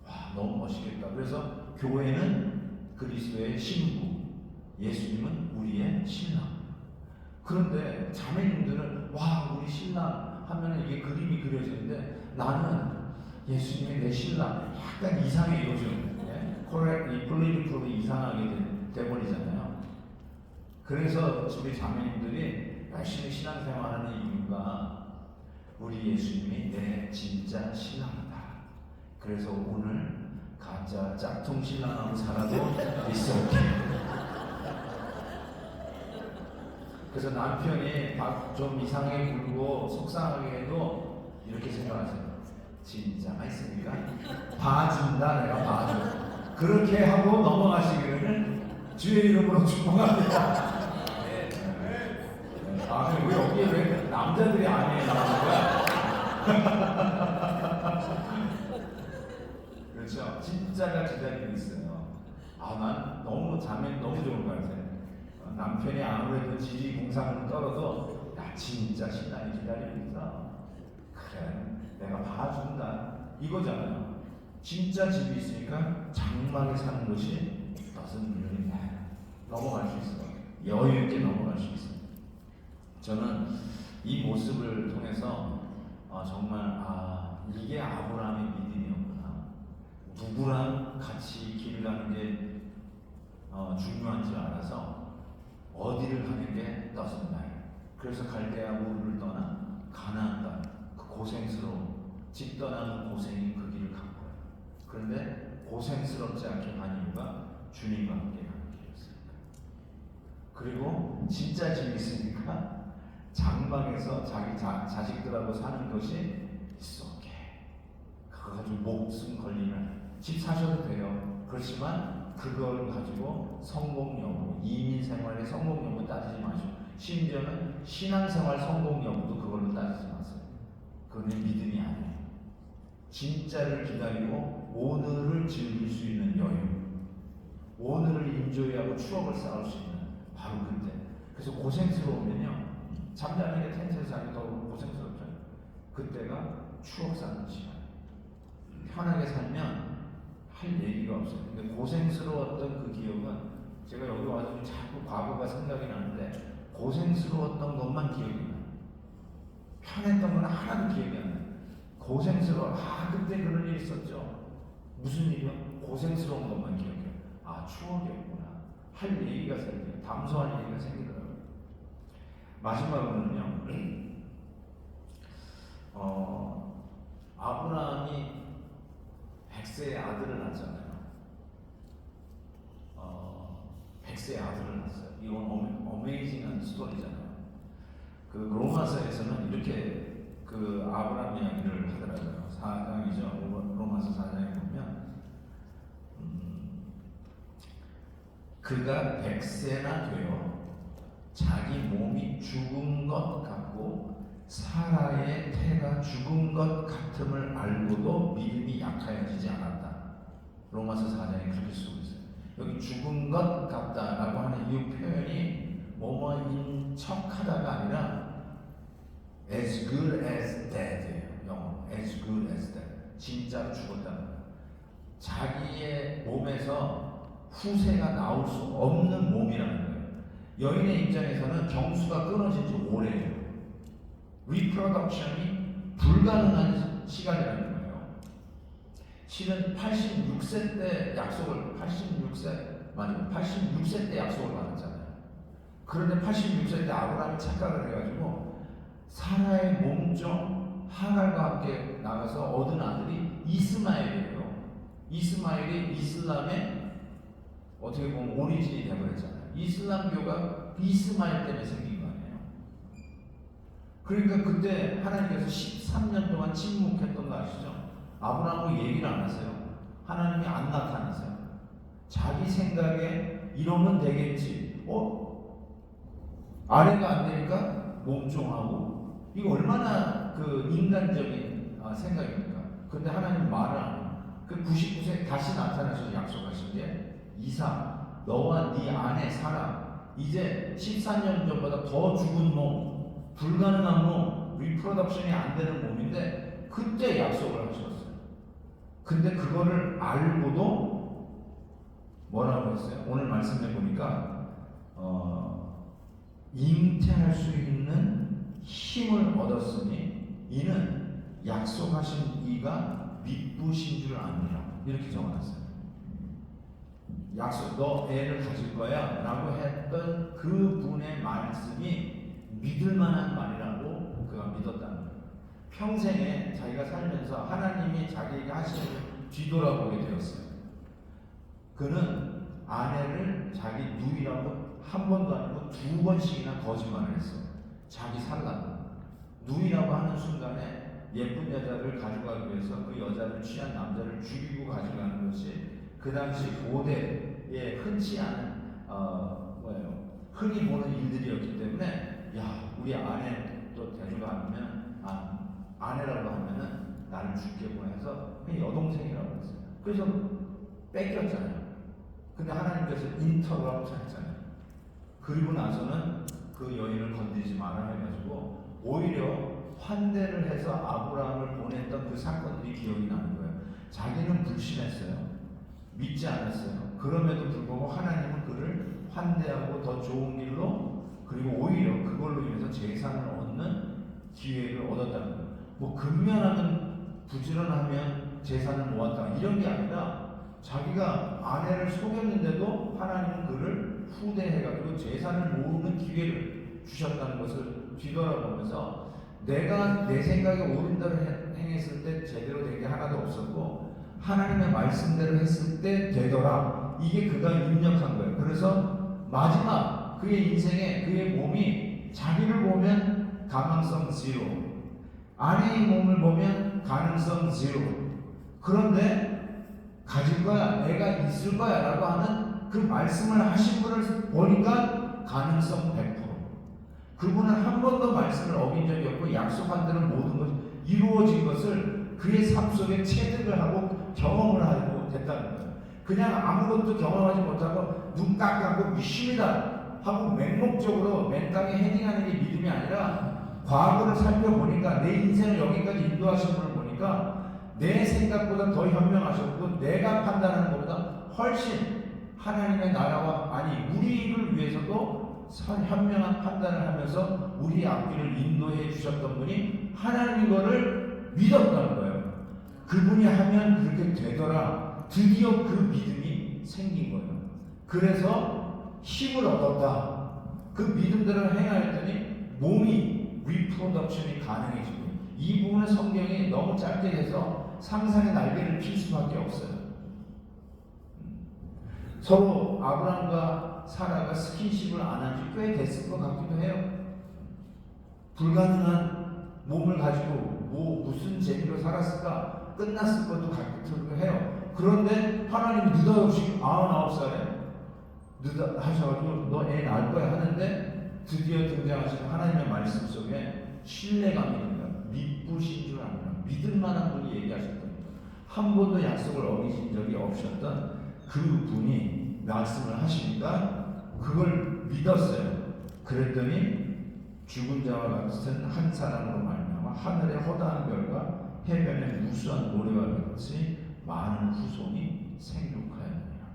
와, 너무 멋있겠다. 그래서 교회는 그리스도의 신부, 예수님은 우리의 신랑. 그런데 자매님들은 와 우리 신랑 하면 이게 그림이 그려지는데 나는 예수님이 내 신랑 약간 이상해 요즘. 이 플레이프로 이상하게 돼버리잖아요. 그래서 우리 자매님들이 열심히 신앙생활하는 이유가 우리 예수님이 내 진짜 신랑이다. 그래서 오늘 가짜 짝퉁 신랑하고 살아도 있어. 그래서 남편이 좀 이상하게 굴고 속상하게 해도 이렇게 생각하세요. 진짜 맛있으니까 봐준다, 내가 봐줘. 그렇게 하고 넘어가시기를 주의 이름으로 축복합니다. 아, 왜 여기에 왜 남자들이 아니에요 나오는 거야? 그렇죠. 진짜가 기다리고 있어요. 난 너무 자매 너무 좋은 것 같아요. 남편이 아무래도 지리공상으로 떨어도 야 진짜 신랑이 기다리고 있다. 그래, 내가 봐준다. 이거잖아요. 진짜 집이 있으니까 장막에 사는 것이 무슨 물론이냐 넘어갈 수 있어요. 여유 있게 넘어갈 수 있어요. 저는 이 모습을 통해서 정말 이게 아브라함의 믿음이었구나. 누구랑 같이 길을 가는 게 중요한 줄 알아서 어디를 가는 게 doesn't matter. 그래서 갈대아 우르를 떠나 가나안 땅, 그 고생스러운 집 떠나는 고생이 그 길을 간 거예요. 그런데 고생스럽지 않게 간 이유가 주님과 함께 가는 길이었으니까. 그리고 진짜 집이 있으니까 장막에서 자기 자식들하고 사는 것이 있어. 그거 가지고 목숨 걸리면 집 사셔도 돼요. 그렇지만 그걸 가지고 성공 여부, 이민 생활의 성공 여부 따지지 마시고, 심지어는 신앙생활 성공 여부도 그걸로 따지지 마세요. 그건 믿음이 아니에요. 진짜를 기다리고 오늘을 즐길 수 있는 여유, 오늘을 인조이하고 추억을 쌓을 수 있는 바로 그때. 그래서 고생스러우면요, 잠자는 게 텐트에서 자기 더 고생스럽잖아요. 그때가 추억 쌓는 시간. 편하게 살면 할 얘기가 없어요. 근데 고생스러웠던 그 기억은 제가 여기 와서 자꾸 과거가 생각이 나는데 고생스러웠던 것만 기억이 나요. 편했던 건 하나도 기억이 안 나요. 고생스러워. 그때 그런 일이 있었죠. 무슨 일이요? 고생스러운 것만 기억해요. 추억이었구나. 할 얘기가 생겨요. 담소할 얘기가 생기더라고요. 마지막으로는요. 아브라함이 100세의 아들을 낳았잖아요. 100세의 아들을 낳았어요. 이건 어메이징한 스토리잖아요. 그 로마서에서는 이렇게 그 아브라함 이야기를 하더라고요. 4장이죠. 로마서 4장에 보면 그가 100세나 되어 자기 몸이 죽은 것 같고 사라의 태가 죽은 것 같음을 알고도 믿음이 약하여지지 않았다. 로마서 4장에 그렇게 쓰고 있어요. 여기 죽은 것 같다라고 하는 이 표현이 뭐뭐인 척하다가 아니라 as good as dead예요. 영어 as good as dead. 진짜로 죽었다는 거예요. 자기의 몸에서 후세가 나올 수 없는 몸이라는 거예요. 여인의 입장에서는 정수가 끊어진 지 오래예요. 리프로덕션이 불가능한 시간이라는 거예요. 실은 86세 때 약속을 86세 때 약속을 받았잖아요. 그런데 86세 때 아브라함이 착각을 해가지고 사라의 몸종 하갈과 함께 나가서 얻은 아들이 이스마엘이에요. 이스마엘이 이슬람의 어떻게 보면 오리진이 되어버렸잖아요. 이슬람교가 이스마엘 때문에 생긴 거 아니에요. 그러니까 그때 하나님께서 13년 동안 침묵했던 거 아시죠? 아브라함하고 얘기를 안 하세요. 하나님이 안 나타나세요. 자기 생각에 이러면 되겠지. 아내가 안 되니까 몸종하고. 이거 얼마나 그 인간적인 생각입니까? 근데 하나님 말을 안 해요. 그 99세 다시 나타나셔서 약속하신 게 이삭, 너와 네 아내 사라, 이제 14년 전보다 더 죽은 몸, 불가능한 몸, 리프로덕션이 안 되는 몸인데 그때 약속을 하셨어요. 근데 그거를 알고도 뭐라고 했어요? 오늘 말씀해 보니까 잉태할 수 있는 힘을 얻었으니 이는 약속하신 이가 믿부신 줄 아니라 이렇게 적어놨어요. 약속, 너 애를 가질 거야 라고 했던 그 분의 말씀이 믿을 만한 말이라고 그가 믿었다는 거예요. 평생에 자기가 살면서 하나님이 자기에게 하시는 걸 뒤돌아보게 되었어요. 그는 아내를 자기 누이라고 한 번도 아니고 2번씩이나 거짓말을 했어요. 자기 살라고. 누이라고 하는 순간에 예쁜 여자를 가져가기 위해서 그 여자를 취한 남자를 죽이고 가져가는 것이 그 당시 고대에 흔치 않은 흔히 보는 일들이었기 때문에 야 우리 아내 또 대주가 아니면 아내라고 하면은 나를 죽게 보내서 그냥 여동생이라고 했어요. 그래서 뺏겼잖아요. 근데 하나님께서 인터럽트 했잖아요. 그리고 나서는 그 여인을 건드리지 마라 해가지고 오히려 환대를 해서 아브라함을 보냈던 그 사건들이 기억이 나는 거예요. 자기는 불신했어요. 믿지 않았어요. 그럼에도 불구하고 하나님은 그를 환대하고 더 좋은 길로 그리고 오히려 그걸로 인해서 재산을 얻는 기회를 얻었다는 거예요. 뭐 근면하면 부지런하면 재산을 모았다 이런 게 아니라 자기가 아내를 속였는데도 하나님은 그를 후대해가지고 재산을 모으는 기회를 주셨다는 것을 뒤돌아보면서 내가 내 생각에 옳은 대로 행했을 때 제대로 된 게 하나도 없었고 하나님의 말씀대로 했을 때 되더라. 이게 그가 입력한 거예요. 그래서 마지막 그의 인생에 그의 몸이 자기를 보면 가망성 0, 아내의 몸을 보면 가능성 0. 그런데 가질 거야, 애가 있을 거야 라고 하는 그 말씀을 하신 분을 보니까 가능성 100%. 그분은 한 번도 말씀을 어긴 적이 없고 약속한 대로 모든 것이 이루어진 것을 그의 삶 속에 체득을 하고 경험을 하고 됐다는 거예요. 그냥 아무것도 경험하지 못하고 눈 딱 감고 믿습니다 하고 맹목적으로 맨땅에 헤딩하는 게 믿음이 아니라 과거를 살펴보니까 내 인생을 여기까지 인도하신 분을 보니까 내 생각보다 더 현명하셨고 내가 판단하는 것보다 훨씬 하나님의 나라와 우리를 위해서도 현명한 판단을 하면서 우리 앞길을 인도해 주셨던 분이 하나님인 것을 믿었다는 거예요. 그분이 하면 그렇게 되더라. 드디어 그 믿음이 생긴 거예요. 그래서 힘을 얻었다. 그 믿음대로 행하였더니 몸이 리프로덕션이 가능해지고 이 부분은 성경이 너무 짧게 해서 상상의 날개를 필 수밖에 없어요. 서로 아브라함과 사라가 스킨십을 안 한 지 꽤 됐을 것 같기도 해요. 불가능한 몸을 가지고 무슨 재미로 살았을까? 끝났을 것도 같기도 해요. 그런데 하나님이 느닷없이 99살에 하셔가지고 너 애 낳을 거야 하는데 드디어 등장하시는 하나님의 말씀 속에 신뢰감이 있는 거야. 믿부신 줄 아니라 믿을 만한 분이 얘기하셨던 거예요. 한 번도 약속을 어기신 적이 없었던 그 분이 말씀을 하시니까 그걸 믿었어요. 그랬더니 죽은 자와 같은 한 사람으로 말미암아 하늘의 허다한 별과 해변의 무수한 모래와 같이 많은 후손이 생육하였느니라.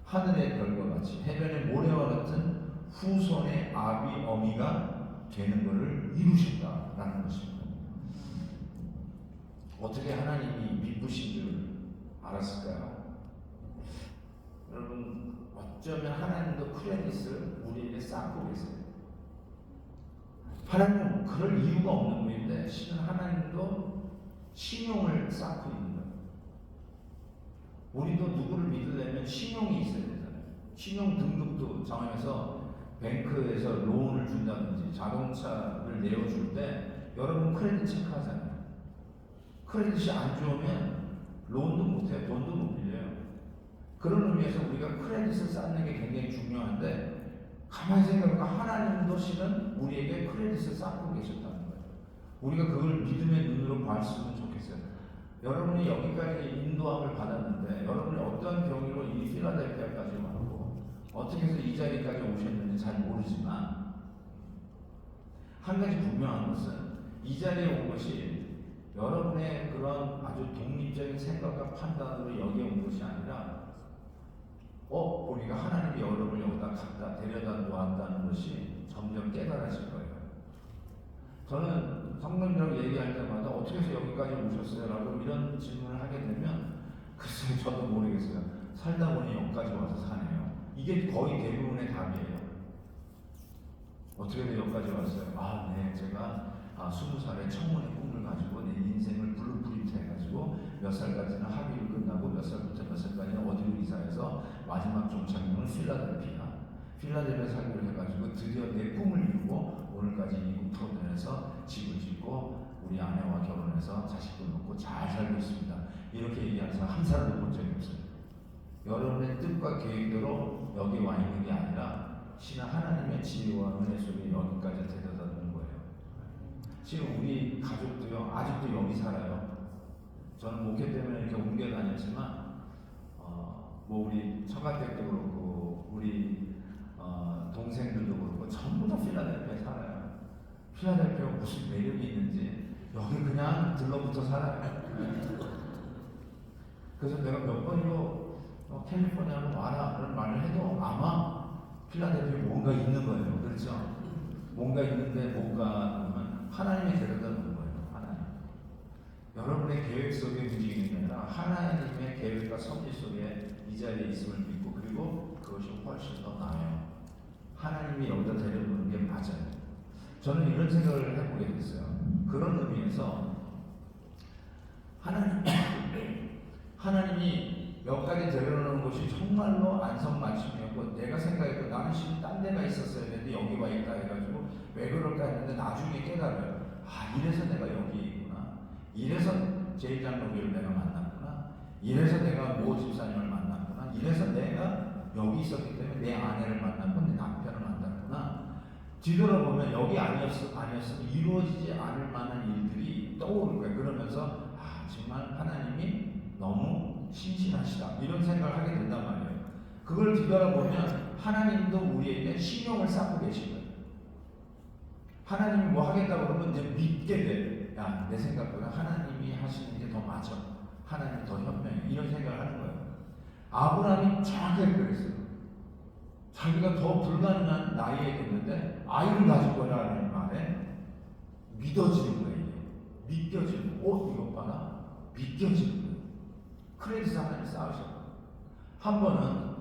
하늘의 별과 같이 해변의 모래와 같은 후손의 아비 어미가 되는 것을 이루셨다라는 것입니다. 어떻게 하나님이 믿으신 줄 알았을까요? 여러분 어쩌면 하나님도 크레딧을 우리에게 쌓고 계세요. 하나님은 그럴 이유가 없는 분인데 실은 하나님도 신용을 쌓고 있는 거예요. 우리도 누구를 믿으려면 신용이 있어야 되잖아요. 신용 등급도 정하면서 뱅크에서 론을 준다든지 자동차를 내어줄 때 여러분 크레딧 체크하잖아요. 크레딧이 안 좋으면 론도 못해요. 돈도 못 빌려요. 그런 의미에서 우리가 크레딧을 쌓는 게 굉장히 중요한데 가만히 생각해보니까 하나님도 실은 우리에게 크레딧을 쌓고 계셨다는 거예요. 우리가 그걸 믿음의 눈으로 봤으면 좋겠어요. 여러분이 여기까지 인도함을 받았는데 여러분이 어떤 경위로 이 필라델피아까지 왔고 어떻게 해서 이 자리까지 오셨는지 잘 모르지만 한 가지 분명한 것은 이 자리에 온 것이 여러분의 그런 아주 독립적인 생각과 판단으로 여기에 온 것이 아니라 보니까 하나님이 여러분을 여기다 갖다 데려다 놓았다는 것이 점점 깨달아질 거예요. 저는 성도님이랑 얘기할 때마다 어떻게 해서 여기까지 오셨어요? 라고 이런 질문을 하게 되면 글쎄요, 저도 모르겠어요. 살다 보니 여기까지 와서 사네요. 이게 거의 대부분의 답이에요. 어떻게 여기까지 왔어요? 아, 네, 제가 20살에 청혼의 꿈을 가지고 내 인생을 블루프린트 해가지고 몇 살까지는 학위를 끝나고 몇 살부터 몇 살까지는 어디로 이사해서 마지막 종착역은 필라델피아 살기로 해가지고 드디어 내 꿈을 이루고 오늘까지 미국 프로덴에서 집을 짓고 우리 아내와 결혼해서 자식도 놓고 잘 살고 있습니다. 이렇게 얘기하는 사람 한 사람도 본 적이 없어요. 여러분의 뜻과 계획대로 여기 와 있는 게 아니라 신은 하나님의 지혜와 은혜 속에 여기까지 데려다 놓은 거예요. 지금 우리 가족도요, 아직도 여기 살아요. 저는 목회 때문에 이렇게 옮겨 다녔지만, 뭐 우리 처가댁도 그렇고, 우리 동생들도 그렇고, 전부 다 필라델피아에 살아요. 필라델피아가 무슨 매력이 있는지, 여기 그냥 들러붙어 살아요. 그래서 내가 몇 번이고, 캘리포니아로 와라, 그런 말을 해도 아마 필라델피아에 뭔가 있는 거예요. 그렇죠? 뭔가 있는데 못 가면 하나님이 데려다 놓은 거예요. 하나님. 여러분의 계획 속에 움직이는 게 아니라 하나님의 계획과 섭리 속에 이 자리에 있음을 믿고 그리고 그것이 훨씬 더 나아요. 하나님이 여기다 데려오는 게 맞아요. 저는 이런 생각을 해보게 됐어요. 그런 의미에서 하나님이 여기까지 데려오는 것이 정말로 안성맞춤이었고 내가 생각해도 나는 지금 딴 데가 있었어야 되는데 여기 와 있다 해가지고 왜 그럴까 했는데 나중에 깨달아요. 아, 이래서 내가 여기 있구나. 이래서 제1장로교를 내가 만났구나. 이래서 내가 모 집사님을 만났구나. 이래서 내가 여기 있었기 때문에 내 아내를 만났고 내 남편을 만났구나. 뒤돌아보면 여기 아니었으면 이루어지지 않을 만한 일들이 떠오를 거예요. 그러면서 아, 정말 하나님이 너무 신실하시다 이런 생각을 하게 된단 말이에요. 그걸 뒤돌아보면 하나님도 우리에게 신용을 쌓고 계신 거예요. 하나님이 뭐 하겠다고 그러면 이제 믿게 돼. 야, 내 생각보다 하나님이 하시는 게 더 맞아. 하나님이 더 현명해. 이런 생각을 하는 거예요. 아브라함이 정확하게 그랬어요. 자기가 더 불가능한 나이에 됐는데 아이를 가질 거라는 말에 믿어지는 거예요. 믿겨지는 거예요. 이것 봐라. 믿겨지는 거예요. 그래서 하나님이 쌓으셨고 한 번은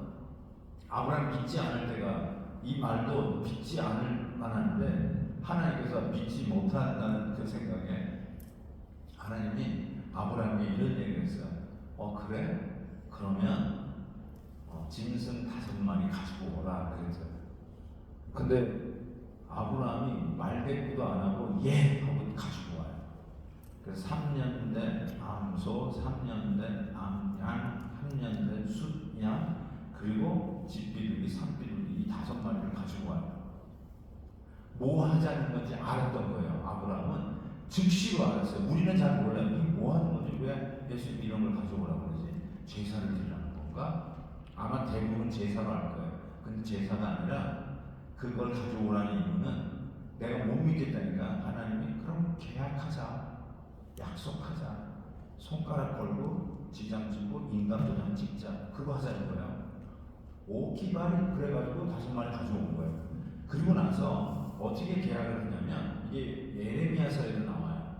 아브라함 믿지 않을 때가 이 말도 믿지 않을 만한데 하나님께서 믿지 못한다는 그 생각에 하나님이 아브라함에게 이런 얘기를 했어요. 그래? 그러면 짐승 5마리 가지고 오라 그랬어요. 근데 아브라함이 말대꾸도 안 하고 예 하고 가지고 와요. 그래서 3년 된 암소, 3년 된 암양, 3년 된 숫양, 그리고 집비둘기, 산비둘기 이 5마리를 가지고 와요. 뭐 하자는 건지 알았던 거예요. 아브라함은 즉시로 알았어요. 우리는 잘 몰라요. 이게 뭐 하는 건지 왜 예수님 이런 걸 가져오라고 그러지? 제사를 드리라는 건가? 아마 대부분 제사로 할 거예요. 근데 제사가 아니라 그걸 가져오라는 이유는 내가 못 믿겠다니까 하나님이 그럼 계약하자. 약속하자. 손가락 걸고 지장 찍고 인감 도장 찍자. 그거 하자는 거예요. 오키바리 그래가지고 5마리 가져온 거예요. 그리고 나서 어떻게 계약을 했냐면 이게 예레미야서에도 나와요.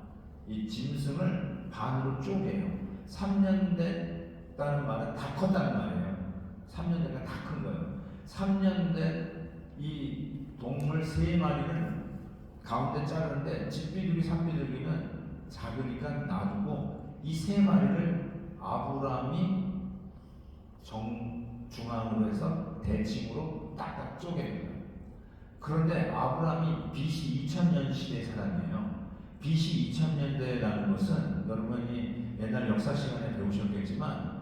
이 짐승을 반으로 쪼개요. 3년 됐다는 말은 다 컸다는 말이에요. 3년 되니까 다 큰 거예요. 3년 된 이 동물 3마리를 가운데 자르는데 집비둘기, 산비둘기는 작으니까 놔두고 이 3마리를 아브라함이 중앙으로 해서 대칭으로 딱딱 쪼개요. 그런데 아브라함이 BC 2000년 시대의 사람이에요. BC 2000년대라는 것은 여러분이 옛날 역사 시간에 배우셨겠지만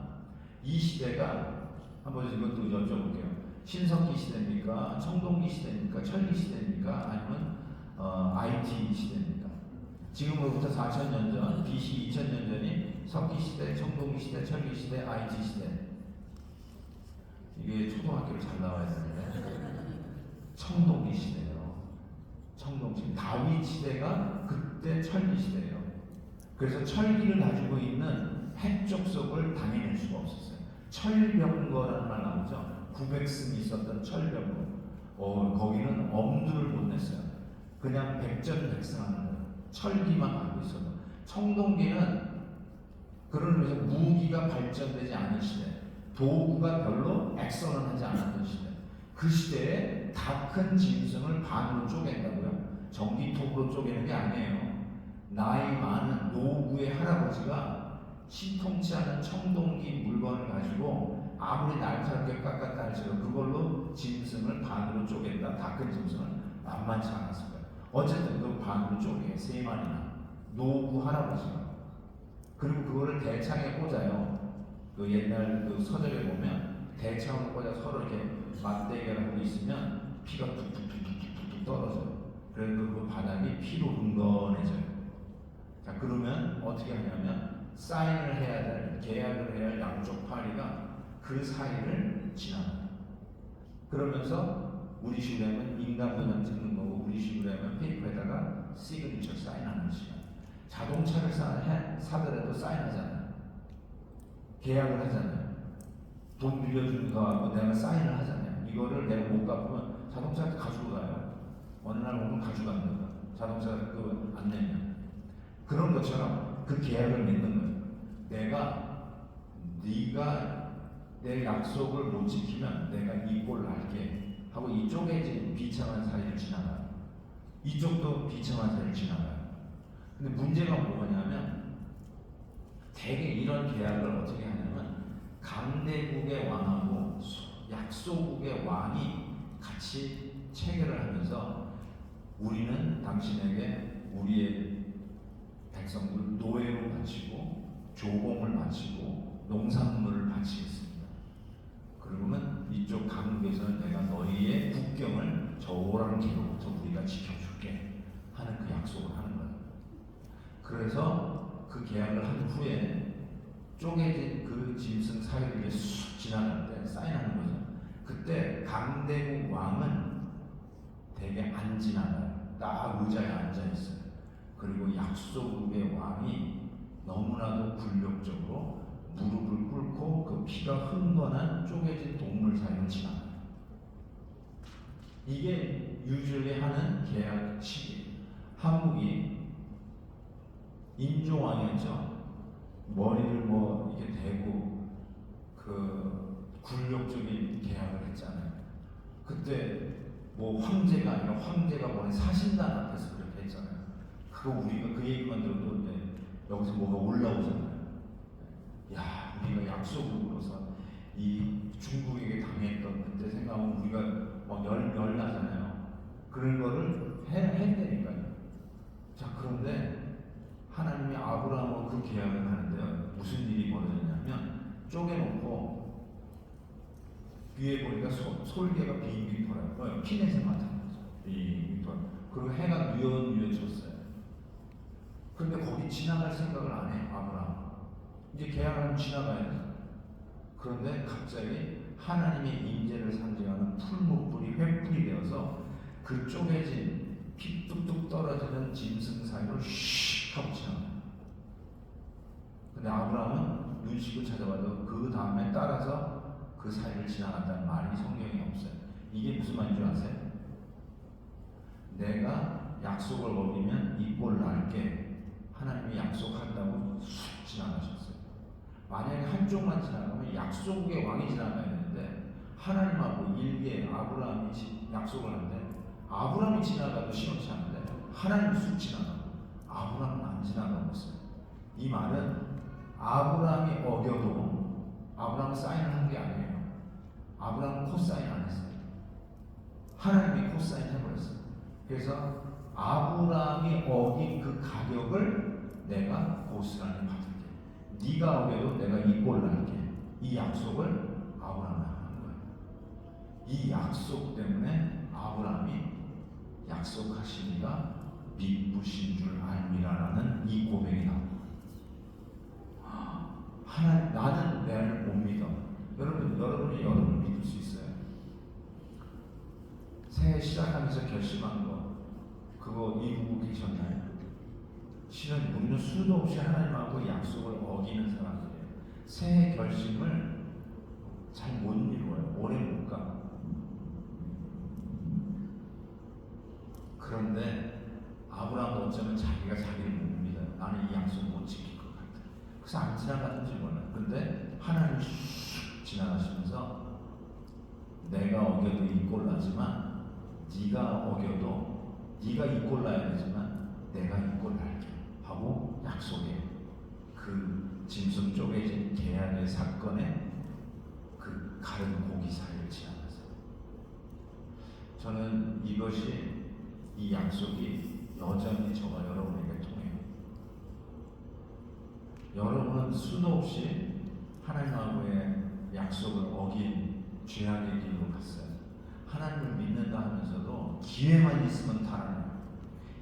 이 시대가 한번 이것도 여쭤볼게요. 신석기 시대입니까? 청동기 시대입니까? 철기 시대입니까? 아니면 IT 시대입니까? 지금으로부터 4000년 전, BC 2000년 전이 석기 시대, 청동기 시대, 철기 시대, IT 시대. 이게 초등학교를 잘 나와야 되는데 청동기 시대예요. 청동기 다윗 시대가 그때 철기 시대예요. 그래서 철기를 가지고 있는 핵 족속을 당해낼 수가 없었어요. 철병거라는 말 나오죠. 900승이 있었던 철병으로 거기는 엄두를 못 냈어요. 그냥 백전백승하는 거예요. 철기만 갖고 있어도. 청동기는 그런 의미에서 무기가 발전되지 않은 시대, 도구가 별로 엑설런하지 않았던 시대, 그 시대에 다 큰 짐승을 반으로 쪼갠다고요? 전기톱으로 쪼개는 게 아니에요. 나이 많은 노구의 할아버지가 신통치 않은 청동기 물건을 가지고 아무리 날카롭게 깎았다 할지라도 그걸로 짐승을 반으로 쪼갠다. 다 큰 짐승을 만만치 않았을 거예요. 어쨌든 그 반으로 쪼개 3마리나 노구 할아버지가. 그리고 그거를 대창에 꽂아요. 그 옛날 그 서적에 보면 대창을 꽂아 서로 이렇게 맞대결하고 있으면 피가 툭툭툭툭툭 떨어져요. 그래서 그 바닥이 피로 흥건해져요. 자, 그러면 어떻게 하냐면 사인을 해야 될, 계약을 해야 할 양쪽 파리가 그 사이를 지나가요. 그러면서 우리 식으로 하면 인간 도장 찍는 거고, 우리 식으로 하면 페이퍼에다가 시그니처 사인하는 시간. 자동차를 사더라도 사인하잖아요. 계약을 하잖아요. 돈 빌려주는 거하고 내가 사인을 하잖아요. 이거를 내가 못 갚으면 자동차한테 가지고 가요. 어느 날 오면 가져가는 거야. 자동차 그거 안 내면. 그런 것처럼 그 계약을 맺는 거예요. 네가 내 약속을 못 지키면 내가 이 꼴을 할게 하고 이쪽에 이제 비참한 사이를 지나가요. 이쪽도 비참한 사이를 지나가요. 근데 문제가 뭐냐면 대개 이런 계약을 어떻게 하냐면 강대국의 왕하고 약소국의 왕이 같이 체결을 하면서 우리는 당신에게 우리의 백성들 노예로 바치고 조공을 바치고 농산물을 바치겠습니다. 그러면 이쪽 강국에서는 내가 너희의 국경을 저 오랑캐로부터 우리가 지켜줄게 하는 그 약속을 하는 거예요. 그래서 그 계약을 한 후에 쪼개진 그 짐승 사이를 쑥 지나갈 때 사인하는 거죠. 그때 강대국 왕은 되게 안 지나가요. 딱 의자에 앉아 있어요. 그리고 약소국의 왕이 너무나도 굴욕적으로 무릎을 꿇고 그 피가 흥건한 쪼개진 동물 사이를 지나가요. 이게 유주얼리 하는 계약식이에요. 한국이 인조왕이었죠. 머리를 뭐 이렇게 대고 그 굴욕적인 계약을 했잖아요. 그때 뭐 황제가 아니라 황제가 보낸 사신단 앞에서 그렇게 했잖아요. 그거 우리가 그 얘기만 들어도 이제 여기서 뭐가 올라오잖아요. 야, 우리가 약소국으로서 이 중국에게 당했던 그때 생각하면 우리가 막 열나잖아요. 그런 거를 했다니까요. 자, 그런데 하나님이 아브라함과 그 계약을 하는데요. 무슨 일이 벌어졌냐면 쪼개놓고 위에 보니까 솔개가 빙빙 돌아요. 피넷에 맞은 거죠. 빙빙 돌아요. 그리고 해가 뉘엿뉘엿 졌어요. 그런데 거기 지나갈 생각을 안 해, 아브라함. 이제 계약하면 지나가야 돼. 그런데 갑자기 하나님의 임재를 상징하는 풀무불이 횃불이 되어서 그 쪼개진 피 뚝뚝 떨어지는 짐승 사이로 슉 하고 지나가요. 근데 아브라함은 눈치고 찾아봐도 그 다음에 따라서 그 사이를 지나간다는 말이 성경에 없어요. 이게 무슨 말인 줄 아세요? 내가 약속을 어기면 이 꼴 날게 하나님이 약속한다고 쑥 지나가셨어요. 만약에 한쪽만 지나가면 약속의 왕이 지나가야 되는데 하나님하고 일개 아브라함이 약속을 하는데 아브라함이 지나가도 시원치 않은데 하나님이 쑥 지나가고 아브라함은 안 지나가고 있어요. 이 말은 아브라함이 어겨도 아브라함은 사인을 한 게 아니에요. 아브라함은 코사인 안 했어요. 하나님이 코사인 해버렸어요. 그래서 아브라함이 어긴 그 가격을 내가 고스란히 받을게. 네가 어겨도 내가 이 꼴 날게. 이 약속을 아브라함이 하는 거예요. 이 약속 때문에 아브라함이 약속하시니가 믿으신 줄 알미라라는 이 고백이 나옵니다. 하나님, 나는 나를 못 믿어. 여러분이 여러분을 믿을 수 있어요. 새해 시작하면서 결심한 거 그거 이루고 계셨나요? 실은 우리는 수도 없이 하나님하고 약속을 어기는 사람들이에요. 새해 결심을 잘 못 이루어요. 오래 못 가. 그래서 안 지나가는지 몰라. 근데 하나님이 슉 지나가시면서 내가 어겨도 이 꼴 나지만 네가 어겨도 네가 이 꼴 나야 되지만 내가 이 꼴 날게 하고 약속해. 그 짐승 쪼개진 계약의 사건에 그 가른 고기 사이를 지나가서 저는 이것이 이 약속이 여전히 저와 여러분에게 통해요. 여러분은 수도 없이 하나님하고의 약속을 어긴 죄악의 길로 갔어요. 하나님을 믿는다 하면서도 기회만 있으면 달아나요.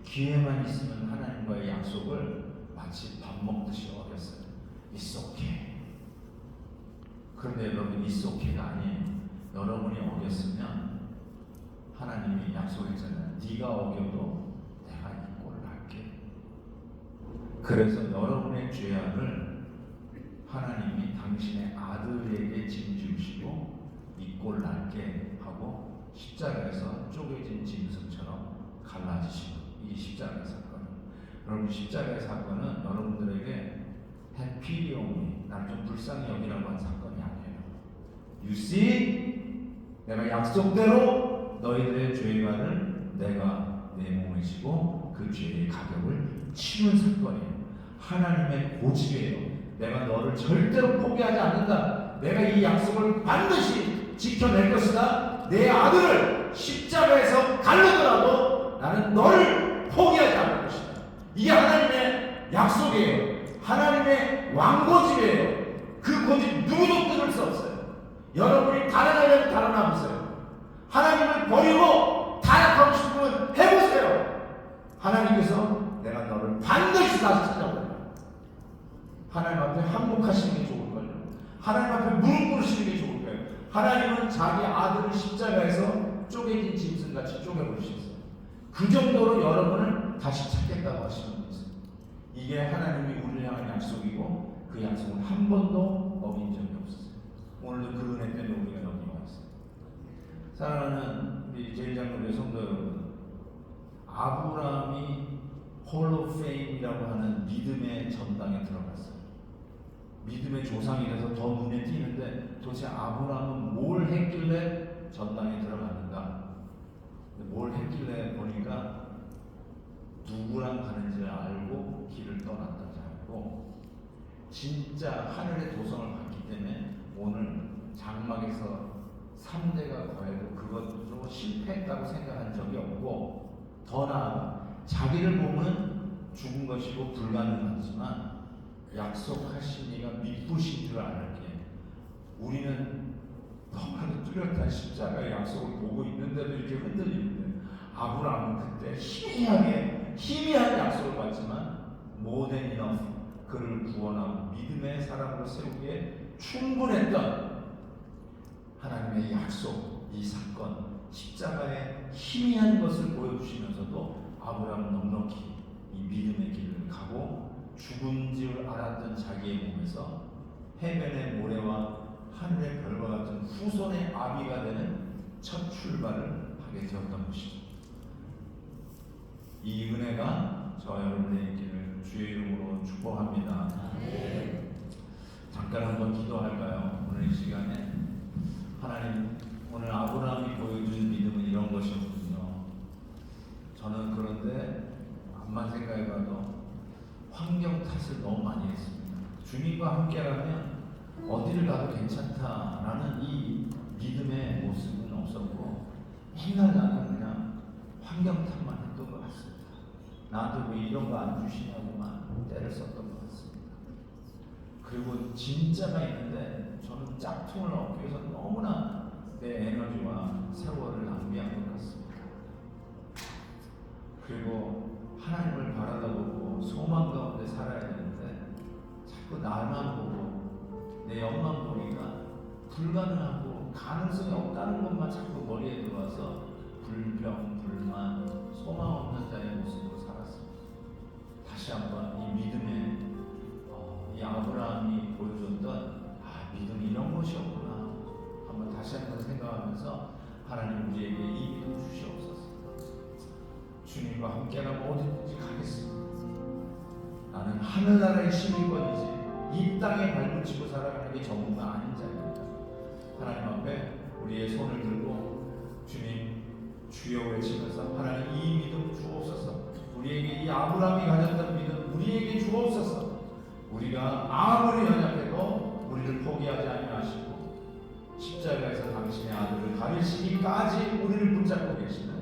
기회만 있으면 하나님과의 약속을 마치 밥 먹듯이 어겼어요. It's okay. 그런데 여러분, It's okay가 아니에요. 여러분이 어겼으면 하나님이 약속했잖아요. 네가 어겨도 내가 이 꼴을 할게. 그래서 여러분의 죄악을 하나님이 당신의 아들에게 짐주시고 이 꼴 날게 하고 십자가에서 쪼개진 짐승처럼 갈라지신 것. 이 십자가의 사건. 여러분, 십자가의 사건은 여러분들에게 해피리오미, 날 좀 불쌍히 여기라고 한 사건이 아니에요. You see? 내가 약속대로 너희들의 죄관을 내가 내 몸에 지고 그 죄의 가격을 치른 사건이에요. 하나님의 고집이에요. 내가 너를 절대로 포기하지 않는다. 내가 이 약속을 반드시 지켜낼 것이다. 내 아들을 십자가에서 갈르더라도 나는 너를 포기하지 않을 것이다. 이게 하나님의 약속이에요. 하나님의 왕고집이에요. 그 고집 누구도 끊을 수 없어요. 여러분이 달아나려면 달아나보세요. 하나님을 버리고 타락하고 싶으면 해보세요. 하나님께서 내가 너를 반드시 다시 찾아오라. 하나님 앞에 항복하시는 게 좋을걸요. 하나님 앞에 무릎 꿇으시는 게 좋을 거예요. 하나님은 자기 아들을 십자가에서 쪼개진 짐승같이 쪼개버리셨어요. 그 정도로 여러분을 다시 찾겠다고 하시는 분이세요. 이게 하나님이 우리를 향한 약속이고 그 약속은 한 번도 어긴 적이 없었어요. 오늘도 그 은혜 때문에 우리가 여기 와 있어요. 사랑하는 우리 제일장로교회 성도 여러분, 아브라함이 홀 오브 페임이라고 하는 믿음의 전당에 들어갔어요. 믿음의 조상이 돼서 더 눈에 띄는데 도대체 아브라함은 뭘 했길래 전당에 들어갔는가? 뭘 했길래 보니까 누구랑 가는지를 알고 길을 떠났다지 알고 진짜 하늘의 도성을 봤기 때문에 오늘 장막에서 3대가 거해도 그것으로 실패했다고 생각한 적이 없고, 더 나아가 자기를 보면 죽은 것이고 불가능하지만 약속하신 이가 믿으신 줄 알게 우리는 너무나도 뚜렷한 십자가의 약속을 보고 있는데도 이렇게 흔들리는데, 아브라함은 그때 희미한 약속을 받지만 more than enough, 그를 구원하고 믿음의 사람으로 세우기에 충분했던 하나님의 약속, 이 사건, 십자가의 희미한 것을 보여주시면서도 아브라함은 넉넉히 이 믿음의 길을 가고 죽은 줄 알았던 자기의 몸에서 해변의 모래와 하늘의 별과 같은 후손의 아비가 되는 첫 출발을 하게 되었던 것이죠. 이 은혜가 저와 여러분의 있기를 주의 이름으로 축복합니다. 잠깐 한번 기도할까요? 오늘 이 시간에 하나님, 오늘 아브라함이 보여준 믿음은 이런 것이었군요. 저는 그런데 암만 생각해봐도 환경 탓을 너무 많이 했습니다. 주님과 함께라면 어디를 가도 괜찮다라는 이 믿음의 모습은 없었고, 맨날 나는 그냥 환경 탓만 했던 것 같습니다. 나한테 왜 이런 거 안 주시냐고만 때를 썼던 것 같습니다. 그리고 진짜가 있는데 저는 짝퉁을 얻기 위해서 너무나 내 에너지와 세월을 낭비한 것 같습니다. 그리고 하나님을 바라다보고 소망 가운데 살아야 되는데 자꾸 나만 보고 내 옆만 보니까 불가능하고 가능성이 없다는 것만 자꾸 머리에 들어와서 불평, 불만, 소망 없는 자의 모습으로 살았습니다. 다시 한번 이 믿음의 이 아브라함이 보여줬던 믿음이 이런 것이었구나 한번 다시 한번 생각하면서 하나님 우리에게 이 믿음 주시옵소서. 주님과 함께라면 어디든지 가겠습니다. 나는 하늘나라의 시민권이지 이 땅에 발붙이고 살아가는 게 전부가 아닌 자입니다. 하나님 앞에 우리의 손을 들고 주님 주여 외치면서 하나님 이 믿음 주옵소서. 우리에게 이 아브라함이 가졌던 믿음 우리에게 주옵소서. 우리가 아무리 연약해도 우리를 포기하지 아니하시고 십자가에서 당신의 아들을 가리시기까지 우리를 붙잡고 계시는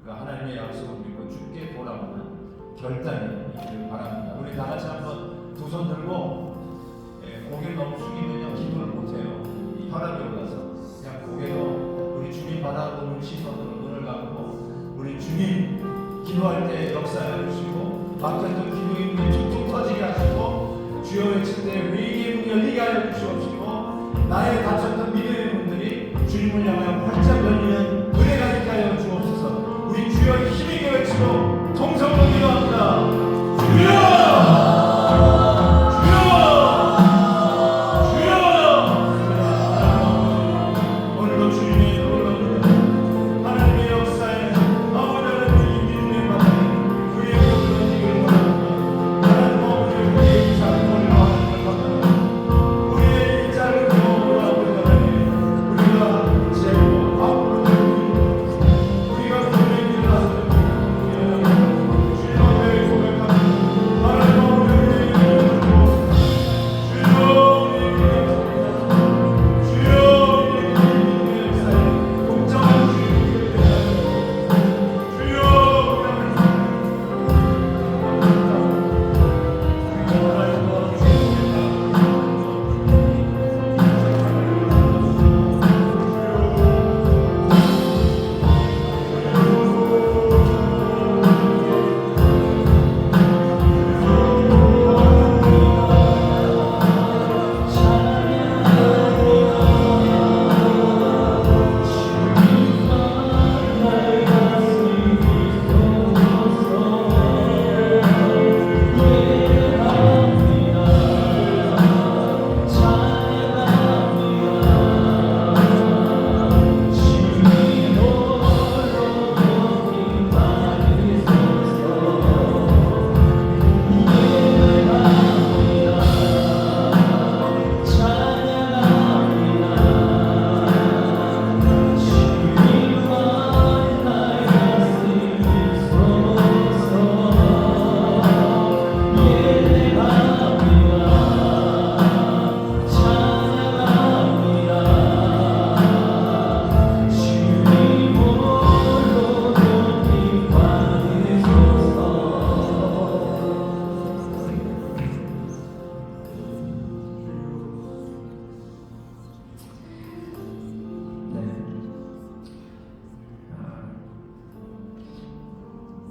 그 하나님의 약속을 믿고 주께 돌아오는 결단이 있기를 바랍니다. 우리 다 같이 한번 두 손 들고 고개를 너무 숙이면요 기도를 못해요. 이 혈압이 올라서 그냥 고개로 우리 주님 바라보는 시선으로 눈을 감고 우리 주님 기도할 때 역사해 주시고 막혔던 기도 인문이 툭툭 터지게 하시고 주여 외칠 때 위기의 문 열리게 하여 주시옵시고 나의 닫혔던 믿음의 문들이 주님을 향하여 활짝 열리는 은혜가 있게 하여 주옵소서. 우리 주여 힘있게 외치고 통성으로 기도합니다. 주여!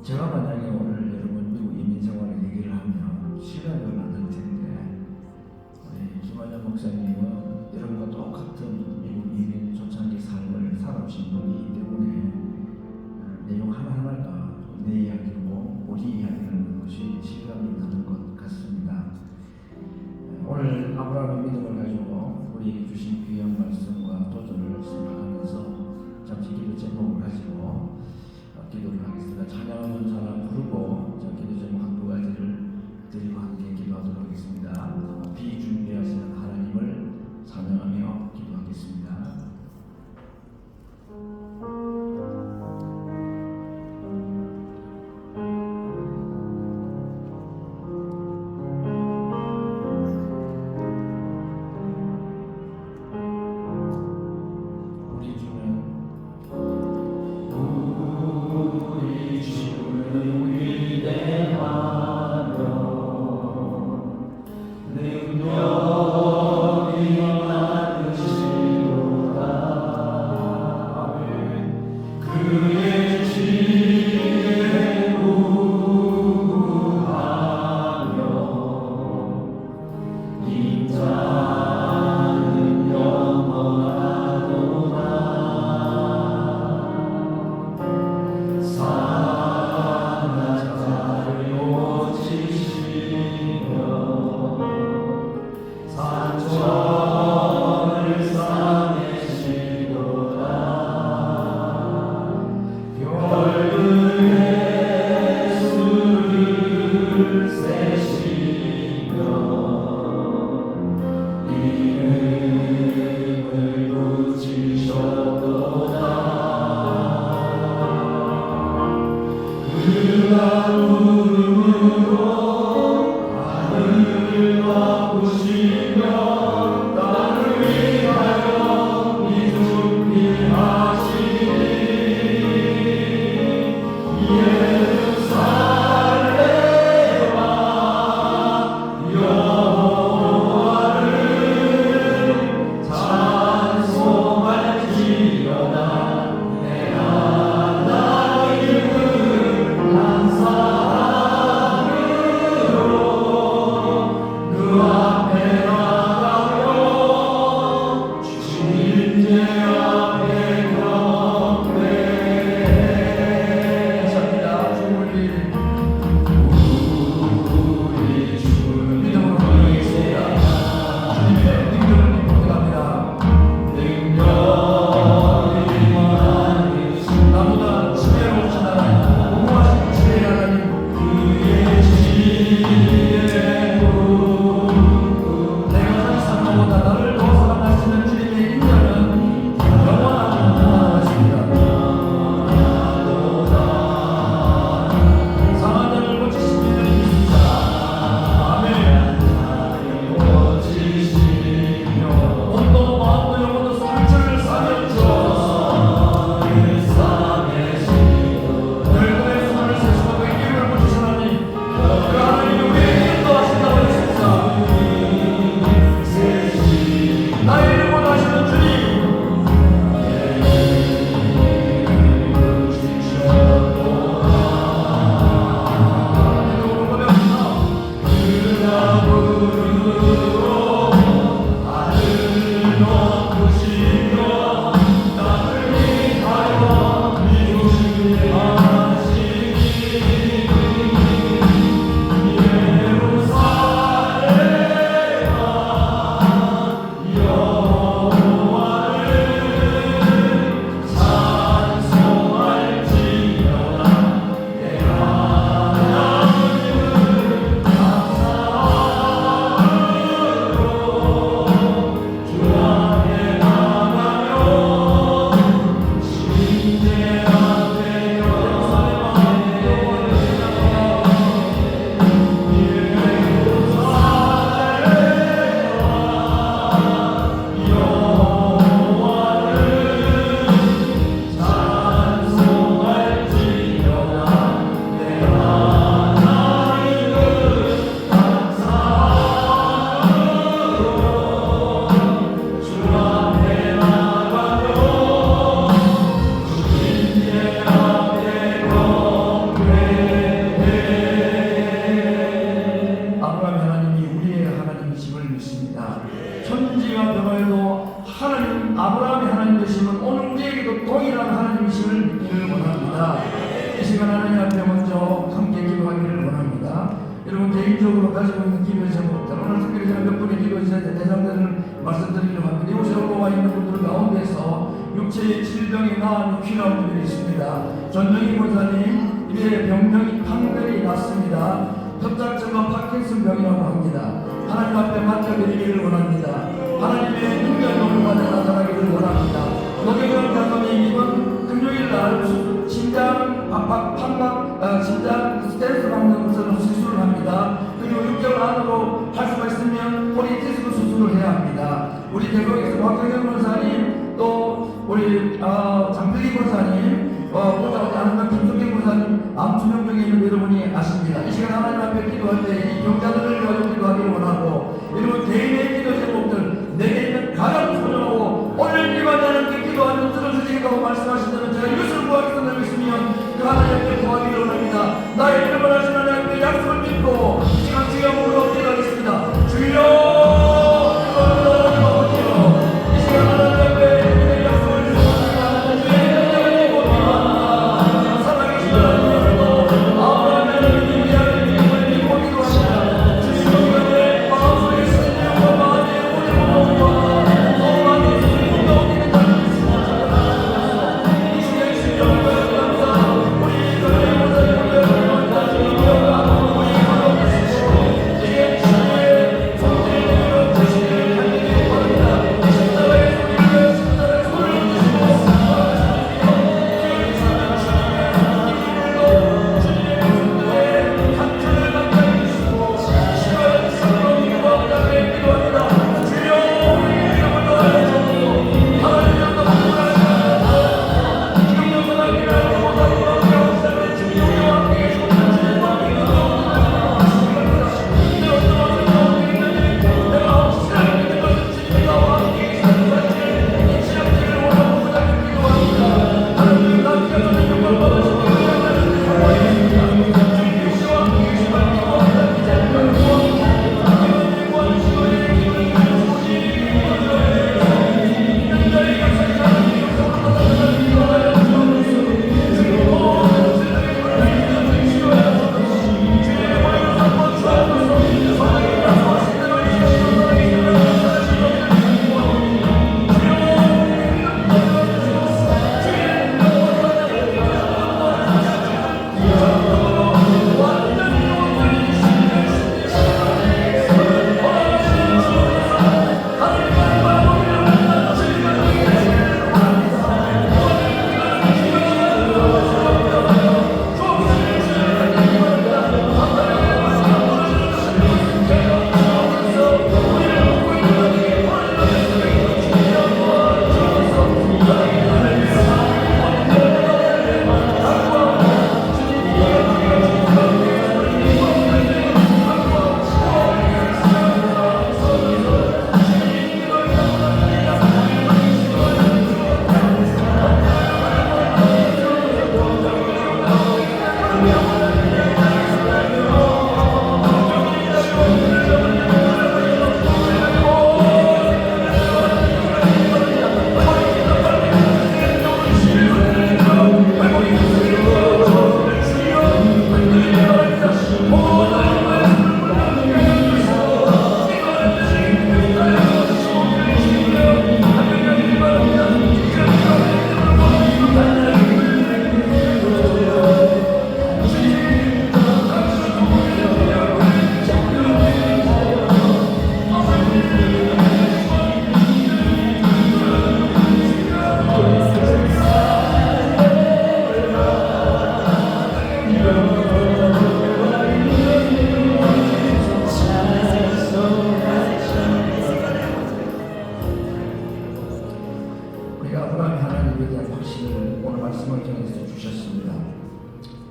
제가 만약에 오늘 여러분 미국 이민 생활을 얘기를 하면 시간이 별로 안 될 텐데 우리 김환영 목사님은 여러분과 똑같은 미국 이민 초창기 삶을 살아오신 분이기 때문에 내용 하나하나가 내 이야기고 우리 이야기라는 것이 실감이 나는 것 같습니다. 오늘 아브라함의 믿음을 가지고 우리에게 주신 귀한 말씀과 도전을 생각하면서 잠시 기도 제목을 가지고 기도를 하겠습니다. 찬양하는 사람 부르고 기도 제목 한두 가지를 드리고 함께 기도하도록 하겠습니다. 비준비하시는 하나님을 찬양하며 기도하겠습니다. 동일한 하나님이심을 믿기를 원합니다. 이 시간 하나님 앞에 먼저 함께 기도하기를 원합니다. 여러분 개인적으로 가지고 있는 기도의 제목들 오늘 특별히 제가 몇 분의 기도의 대상들을 말씀드리려고 합니다. 이곳에 올라와 있는 분들 가운데서 육체의 질병이 나음이 필요한 분들이 있습니다. 전영희 권사님 이제 병명이 판별이 났습니다. 협착증과 파킨슨 병이라고 합니다. 하나님 앞에 맡겨드리기를 원합니다. 하나님의 능력 노릇만에 나타나기를 원합니다. 노경영 장로님 이번 금요일날 심장 압박 판각 심장 스탠스 받는 것으로 수술을 합니다. 그리고 6개월 안으로 할 수가 있으면 포리티스크 수술을 해야 합니다. 우리 대구에서 박경영 권사님 또 우리 장필리 권사님 보좌하지 않는 김성경 권사님 암투명 중에 있는 여러분이 아십니다. 이 시간 하나님 앞에 기도할 때 이 병자들을 가지고 기도하기를 원하고 여러분 개인의 기도 제목들 내게 있는 가장 소중하고 오늘 기도하지 않은 그 기도하는 들어주시겠다고 말씀하신다면 제가 이것을 구하겠다고 있으면 그 하나님께 구하기를 원합니다. 나의 이름을 하시는 하나님의 약속을 믿고 이 시간 주여 물어 기도하겠습니다. 주여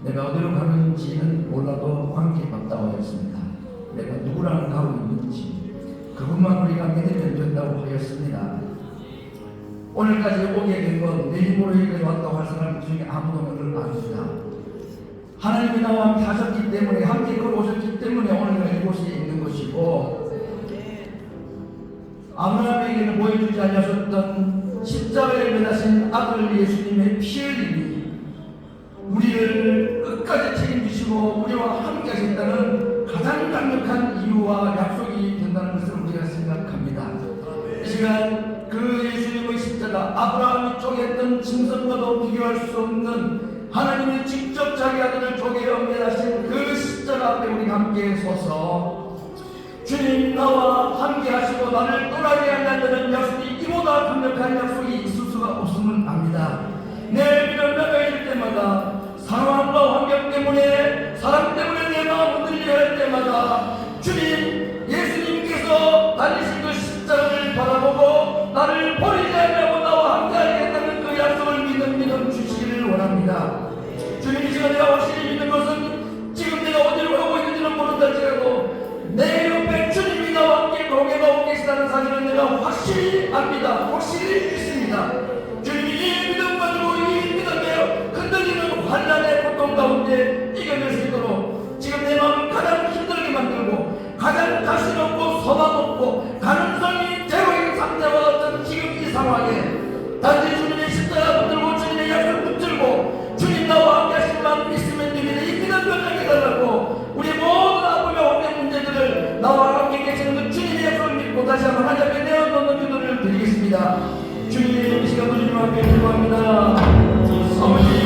내가 어디로 가는지는 몰라도 관계 맞다고 하였습니다. 내가 누구랑 가고 있는지 그것만 우리가 믿으면 된다고 하였습니다. 오늘까지 오게 된 건 내 힘으로 여기까지 왔다고 할 사람 중에 아무도 오늘 아닙니다. 하나님이 나와 함께 하셨기 때문에 함께 걸어오셨기 때문에 오늘 이곳에 있는 것이고 아브라함에게는 보여주지 않으셨던 십자가에 매다신 아들 예수님의 피 흘림이 우리를 끝까지 책임지시고 우리와 함께 하셨다는 가장 강력한 이유와 약속이 된다는 것을 우리가 생각합니다. 이 시간 그 예수님의 십자가, 아브라함이 쪼갰던 짐승과도 비교할 수 없는 하나님이 직접 자기 아들을 쪼개어 매다신 그 십자가 앞에 우리가 함께 서서 주님 나와 함께 하시고 나를 떠나게 한다는 약속이 이보다 강력한 약속이 있을 수가 없음을 압니다. 내 믿음 나가질 때마다 상황과 환경 때문에, 사람 때문에 내 마음 흔들려 할 때마다 주님 예수님께서 달리신 그 십자가를 바라보고 나를 버리지 않냐고 나와 함께 하겠다는 그 약속을 믿는 믿음 주시기를 원합니다. 주님 이 시간 내가 확실히 믿는 것은 지금 내가 어디로 가고 있는지는 모른다지라도 내 옆에 주님이 나와 함께 동행하고 계시다는 사실을 내가 확실히 압니다. 확실히 믿습니다. 주님이 이 믿음 가지고 이 믿음에 흔들리는 환난의 고통 가운데 이겨낼 수 있도록 지금 내 마음을 가장 힘들게 만들고 가장 자신 없고 소망 없고 가능성이 제로인 상태와 같은 지금 이 상황에 단지 주님의 십자가 붙들고 주님의 약을 붙들고 주님 나와 함께 하실만 믿으면 됩니다. 이 믿음 변장해 달라고 우리 모든 아픔과 환경 문제들을 나와 함께 계시는 그 주님의 약속을 믿고 다시 한번 하나님 앞에 내어놓는 기도를 드리겠습니다. 주님 이 시간 주님 앞에 기도합니다. 아버지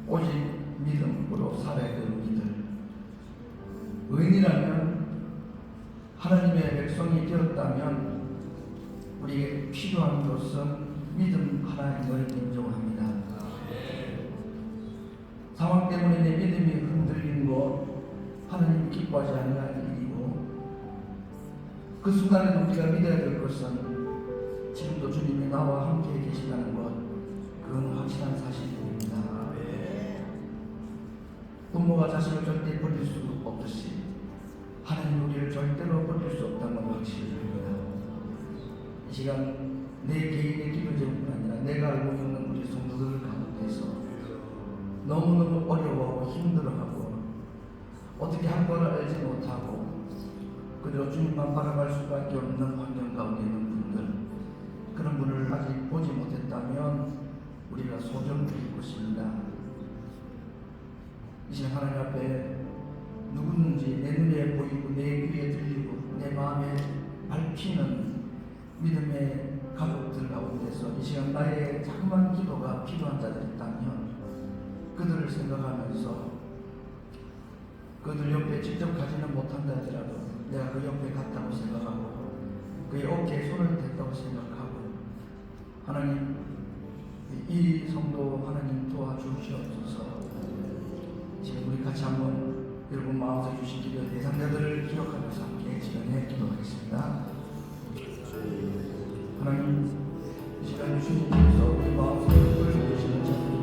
오직 믿음으로 살아야 되는 이들, 의인이라면 하나님의 백성이 되었다면 우리에게 필요한 것은 믿음 하나님을 인정합니다. 상황 때문에 내 믿음이 흔들린 것 하나님 기뻐하지 않는 일이고 그 순간에 우리가 믿어야 될 것은 지금도 주님이 나와 함께 계시다는 것, 그건 확실한 사실입니다. 부모가 자식을 절대 버릴 수 없듯이 하나님 우리를 절대로 버릴 수 없다는 건 확실합니다. 이 시간 내 개인의 기도 제목뿐 아니라 내가 알고 있는 우리 성도들 가운데서 너무너무 어려워하고 힘들어하고 어떻게 한 번을 알지 못하고 그대로 주님만 바라볼 수밖에 없는 환경 가운데 있는 분들, 그런 분을 아직 보지 못했다면 우리가 소정드릴 것입니다. 이제 하나님 앞에 누구든지 내 눈에 보이고 내 귀에 들리고 내 마음에 밟히는 믿음의 가족들 가운데서 이 시간 나의 자그마한 기도가 필요한 자들이 있다면 그들을 생각하면서 그들 옆에 직접 가지는 못한다 할지라도 내가 그 옆에 갔다고 생각하고 그의 어깨에 손을 댔다고 생각하고 하나님 이 성도 하나님 도와주시옵소서. 지금 우리 같이 한번 여러분 마음속에 주신 기도 대상자들을 기억하면서 함께 지금에 기도하겠습니다. 하나님 이 시간 주님께서 우리 마음속에 끌고 계시는 자들을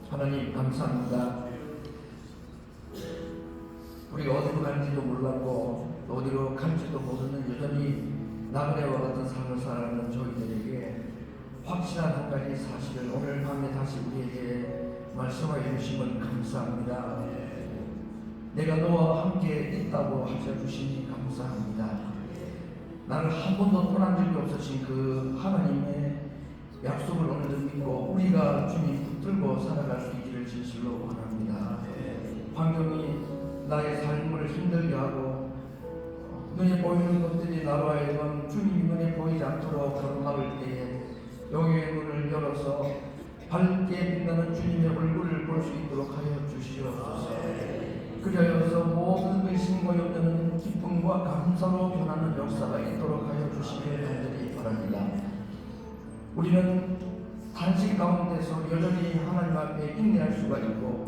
하나님 감사합니다. 우리가 어디로 가는지도 몰랐고 어디로 갈지도 모르는 여전히 나그네와 같은 삶을 살아가는 저희들에게 확실한 한 가지 사실을 오늘 밤에 다시 우리에게 말씀하여 주시면 감사합니다. 내가 너와 함께 있다고 하셔 주시니 감사합니다. 나를 한 번도 떠난 적이 없으신 그 하나님의 약속을 오늘도 믿고 우리가 주님 붙들고 살아갈 수 있기를 진실로 원합니다. 환경이 나의 삶을 힘들게 하고 눈에 보이는 것들이 나로 하여금 주님 눈에 보이지 않도록 가로막을 때에 영의 문을 열어서 밝게 빛나는 주님의 얼굴을 볼 수 있도록 하여 주시옵소서. 그리하여서 모든 의심과 염려는 기쁨과 감사로 변하는 역사가 있도록 하여 주시기를 간절히 바랍니다. 우리는 단식 가운데서 여전히 하나님 앞에 인내할 수가 있고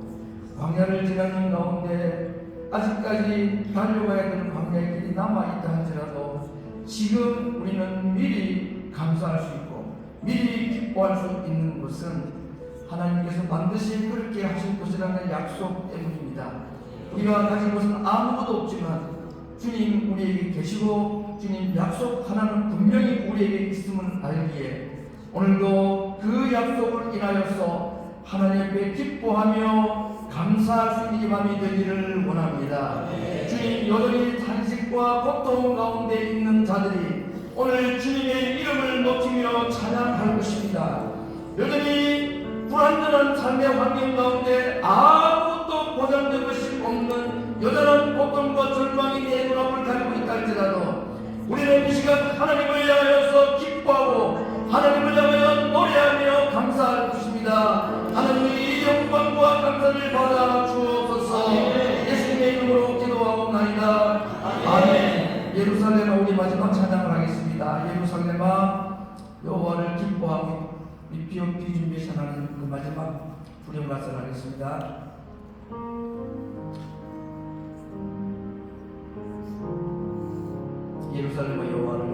광야를 지나는 가운데 아직까지 달려가야 되는 광야 우리의 길이 남아있다 할지라도 지금 우리는 미리 감사할 수 있고 미리 기뻐할 수 있는 것은 하나님께서 반드시 그렇게 하실 것이라는 약속 때문입니다. 우리가 가진 것은 아무것도 없지만 주님 우리에게 계시고 주님 약속 하나는 분명히 우리에게 있음을 알기에 오늘도 그 약속을 인하여서 하나님 앞에 기뻐하며 감사할 수 있는 이 밤이 되기를 원합니다. 주님 여전히 탄식과 고통 가운데 있는 자들이 오늘 주님의 이름을 높이며 찬양할 것입니다. 여전히 불안정한 삶의 환경 가운데 아무것도 보장된 것이 없는 여전한 고통과 절망이 내 눈앞을 가리고 있다 할지라도 우리는 이 시간 하나님을 향하여서 기뻐하고 하나님을 향하여 노래하며 감사할 것입니다. 하나님의 영광과 감사를 받아 주옵소서. 예수님의 이름으로 기도하옵나이다. 아멘. 예루살렘아 우리 마지막 찬양을 하겠습니다. 예루살렘아 여호와를 기뻐하고 이 비옵기 준비 찬양하는 그 마지막 부름 가서 하겠습니다. 예루살렘아 여호와를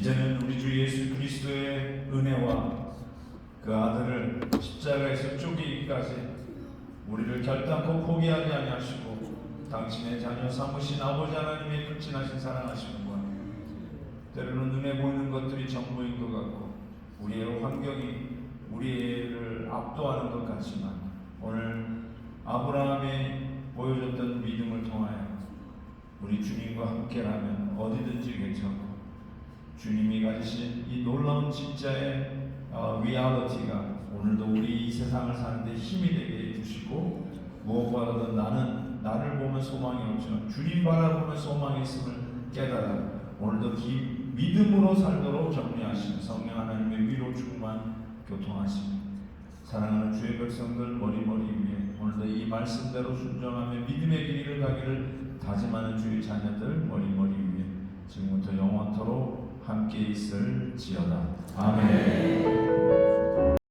이제는 우리 주 예수 그리스도의 은혜와 그 아들을 십자가에서 쪼개기까지 우리를 결단코 포기하지 아니하시고 당신의 자녀 삼으신 아버지 하나님의 극진하신 사랑하심과 때로는 눈에 보이는 것들이 전부인 것 같고 우리의 환경이 우리를 압도하는 것 같지만 오늘 아브라함이 보여줬던 믿음을 통하여 우리 주님과 함께라면 어디든지 괜찮고 주님이 가지신 이 놀라운 진짜의 리얼리티가 오늘도 우리 이 세상을 사는데 힘이 되게 해주시고 무엇보다도 나를 보면 소망이 없지만 주님 바라보면 소망이 있음을 깨달아 오늘도 믿음으로 살도록 격려하시는 성령 하나님의 위로 충만 교통하시며 사랑하는 주의 백성들 머리머리 위에 오늘도 이 말씀대로 순종하며 믿음의 길을 가기를 다짐하는 주의 자녀들 머리머리 위에 지금부터 영원토록 함께 있을지어다. 아멘.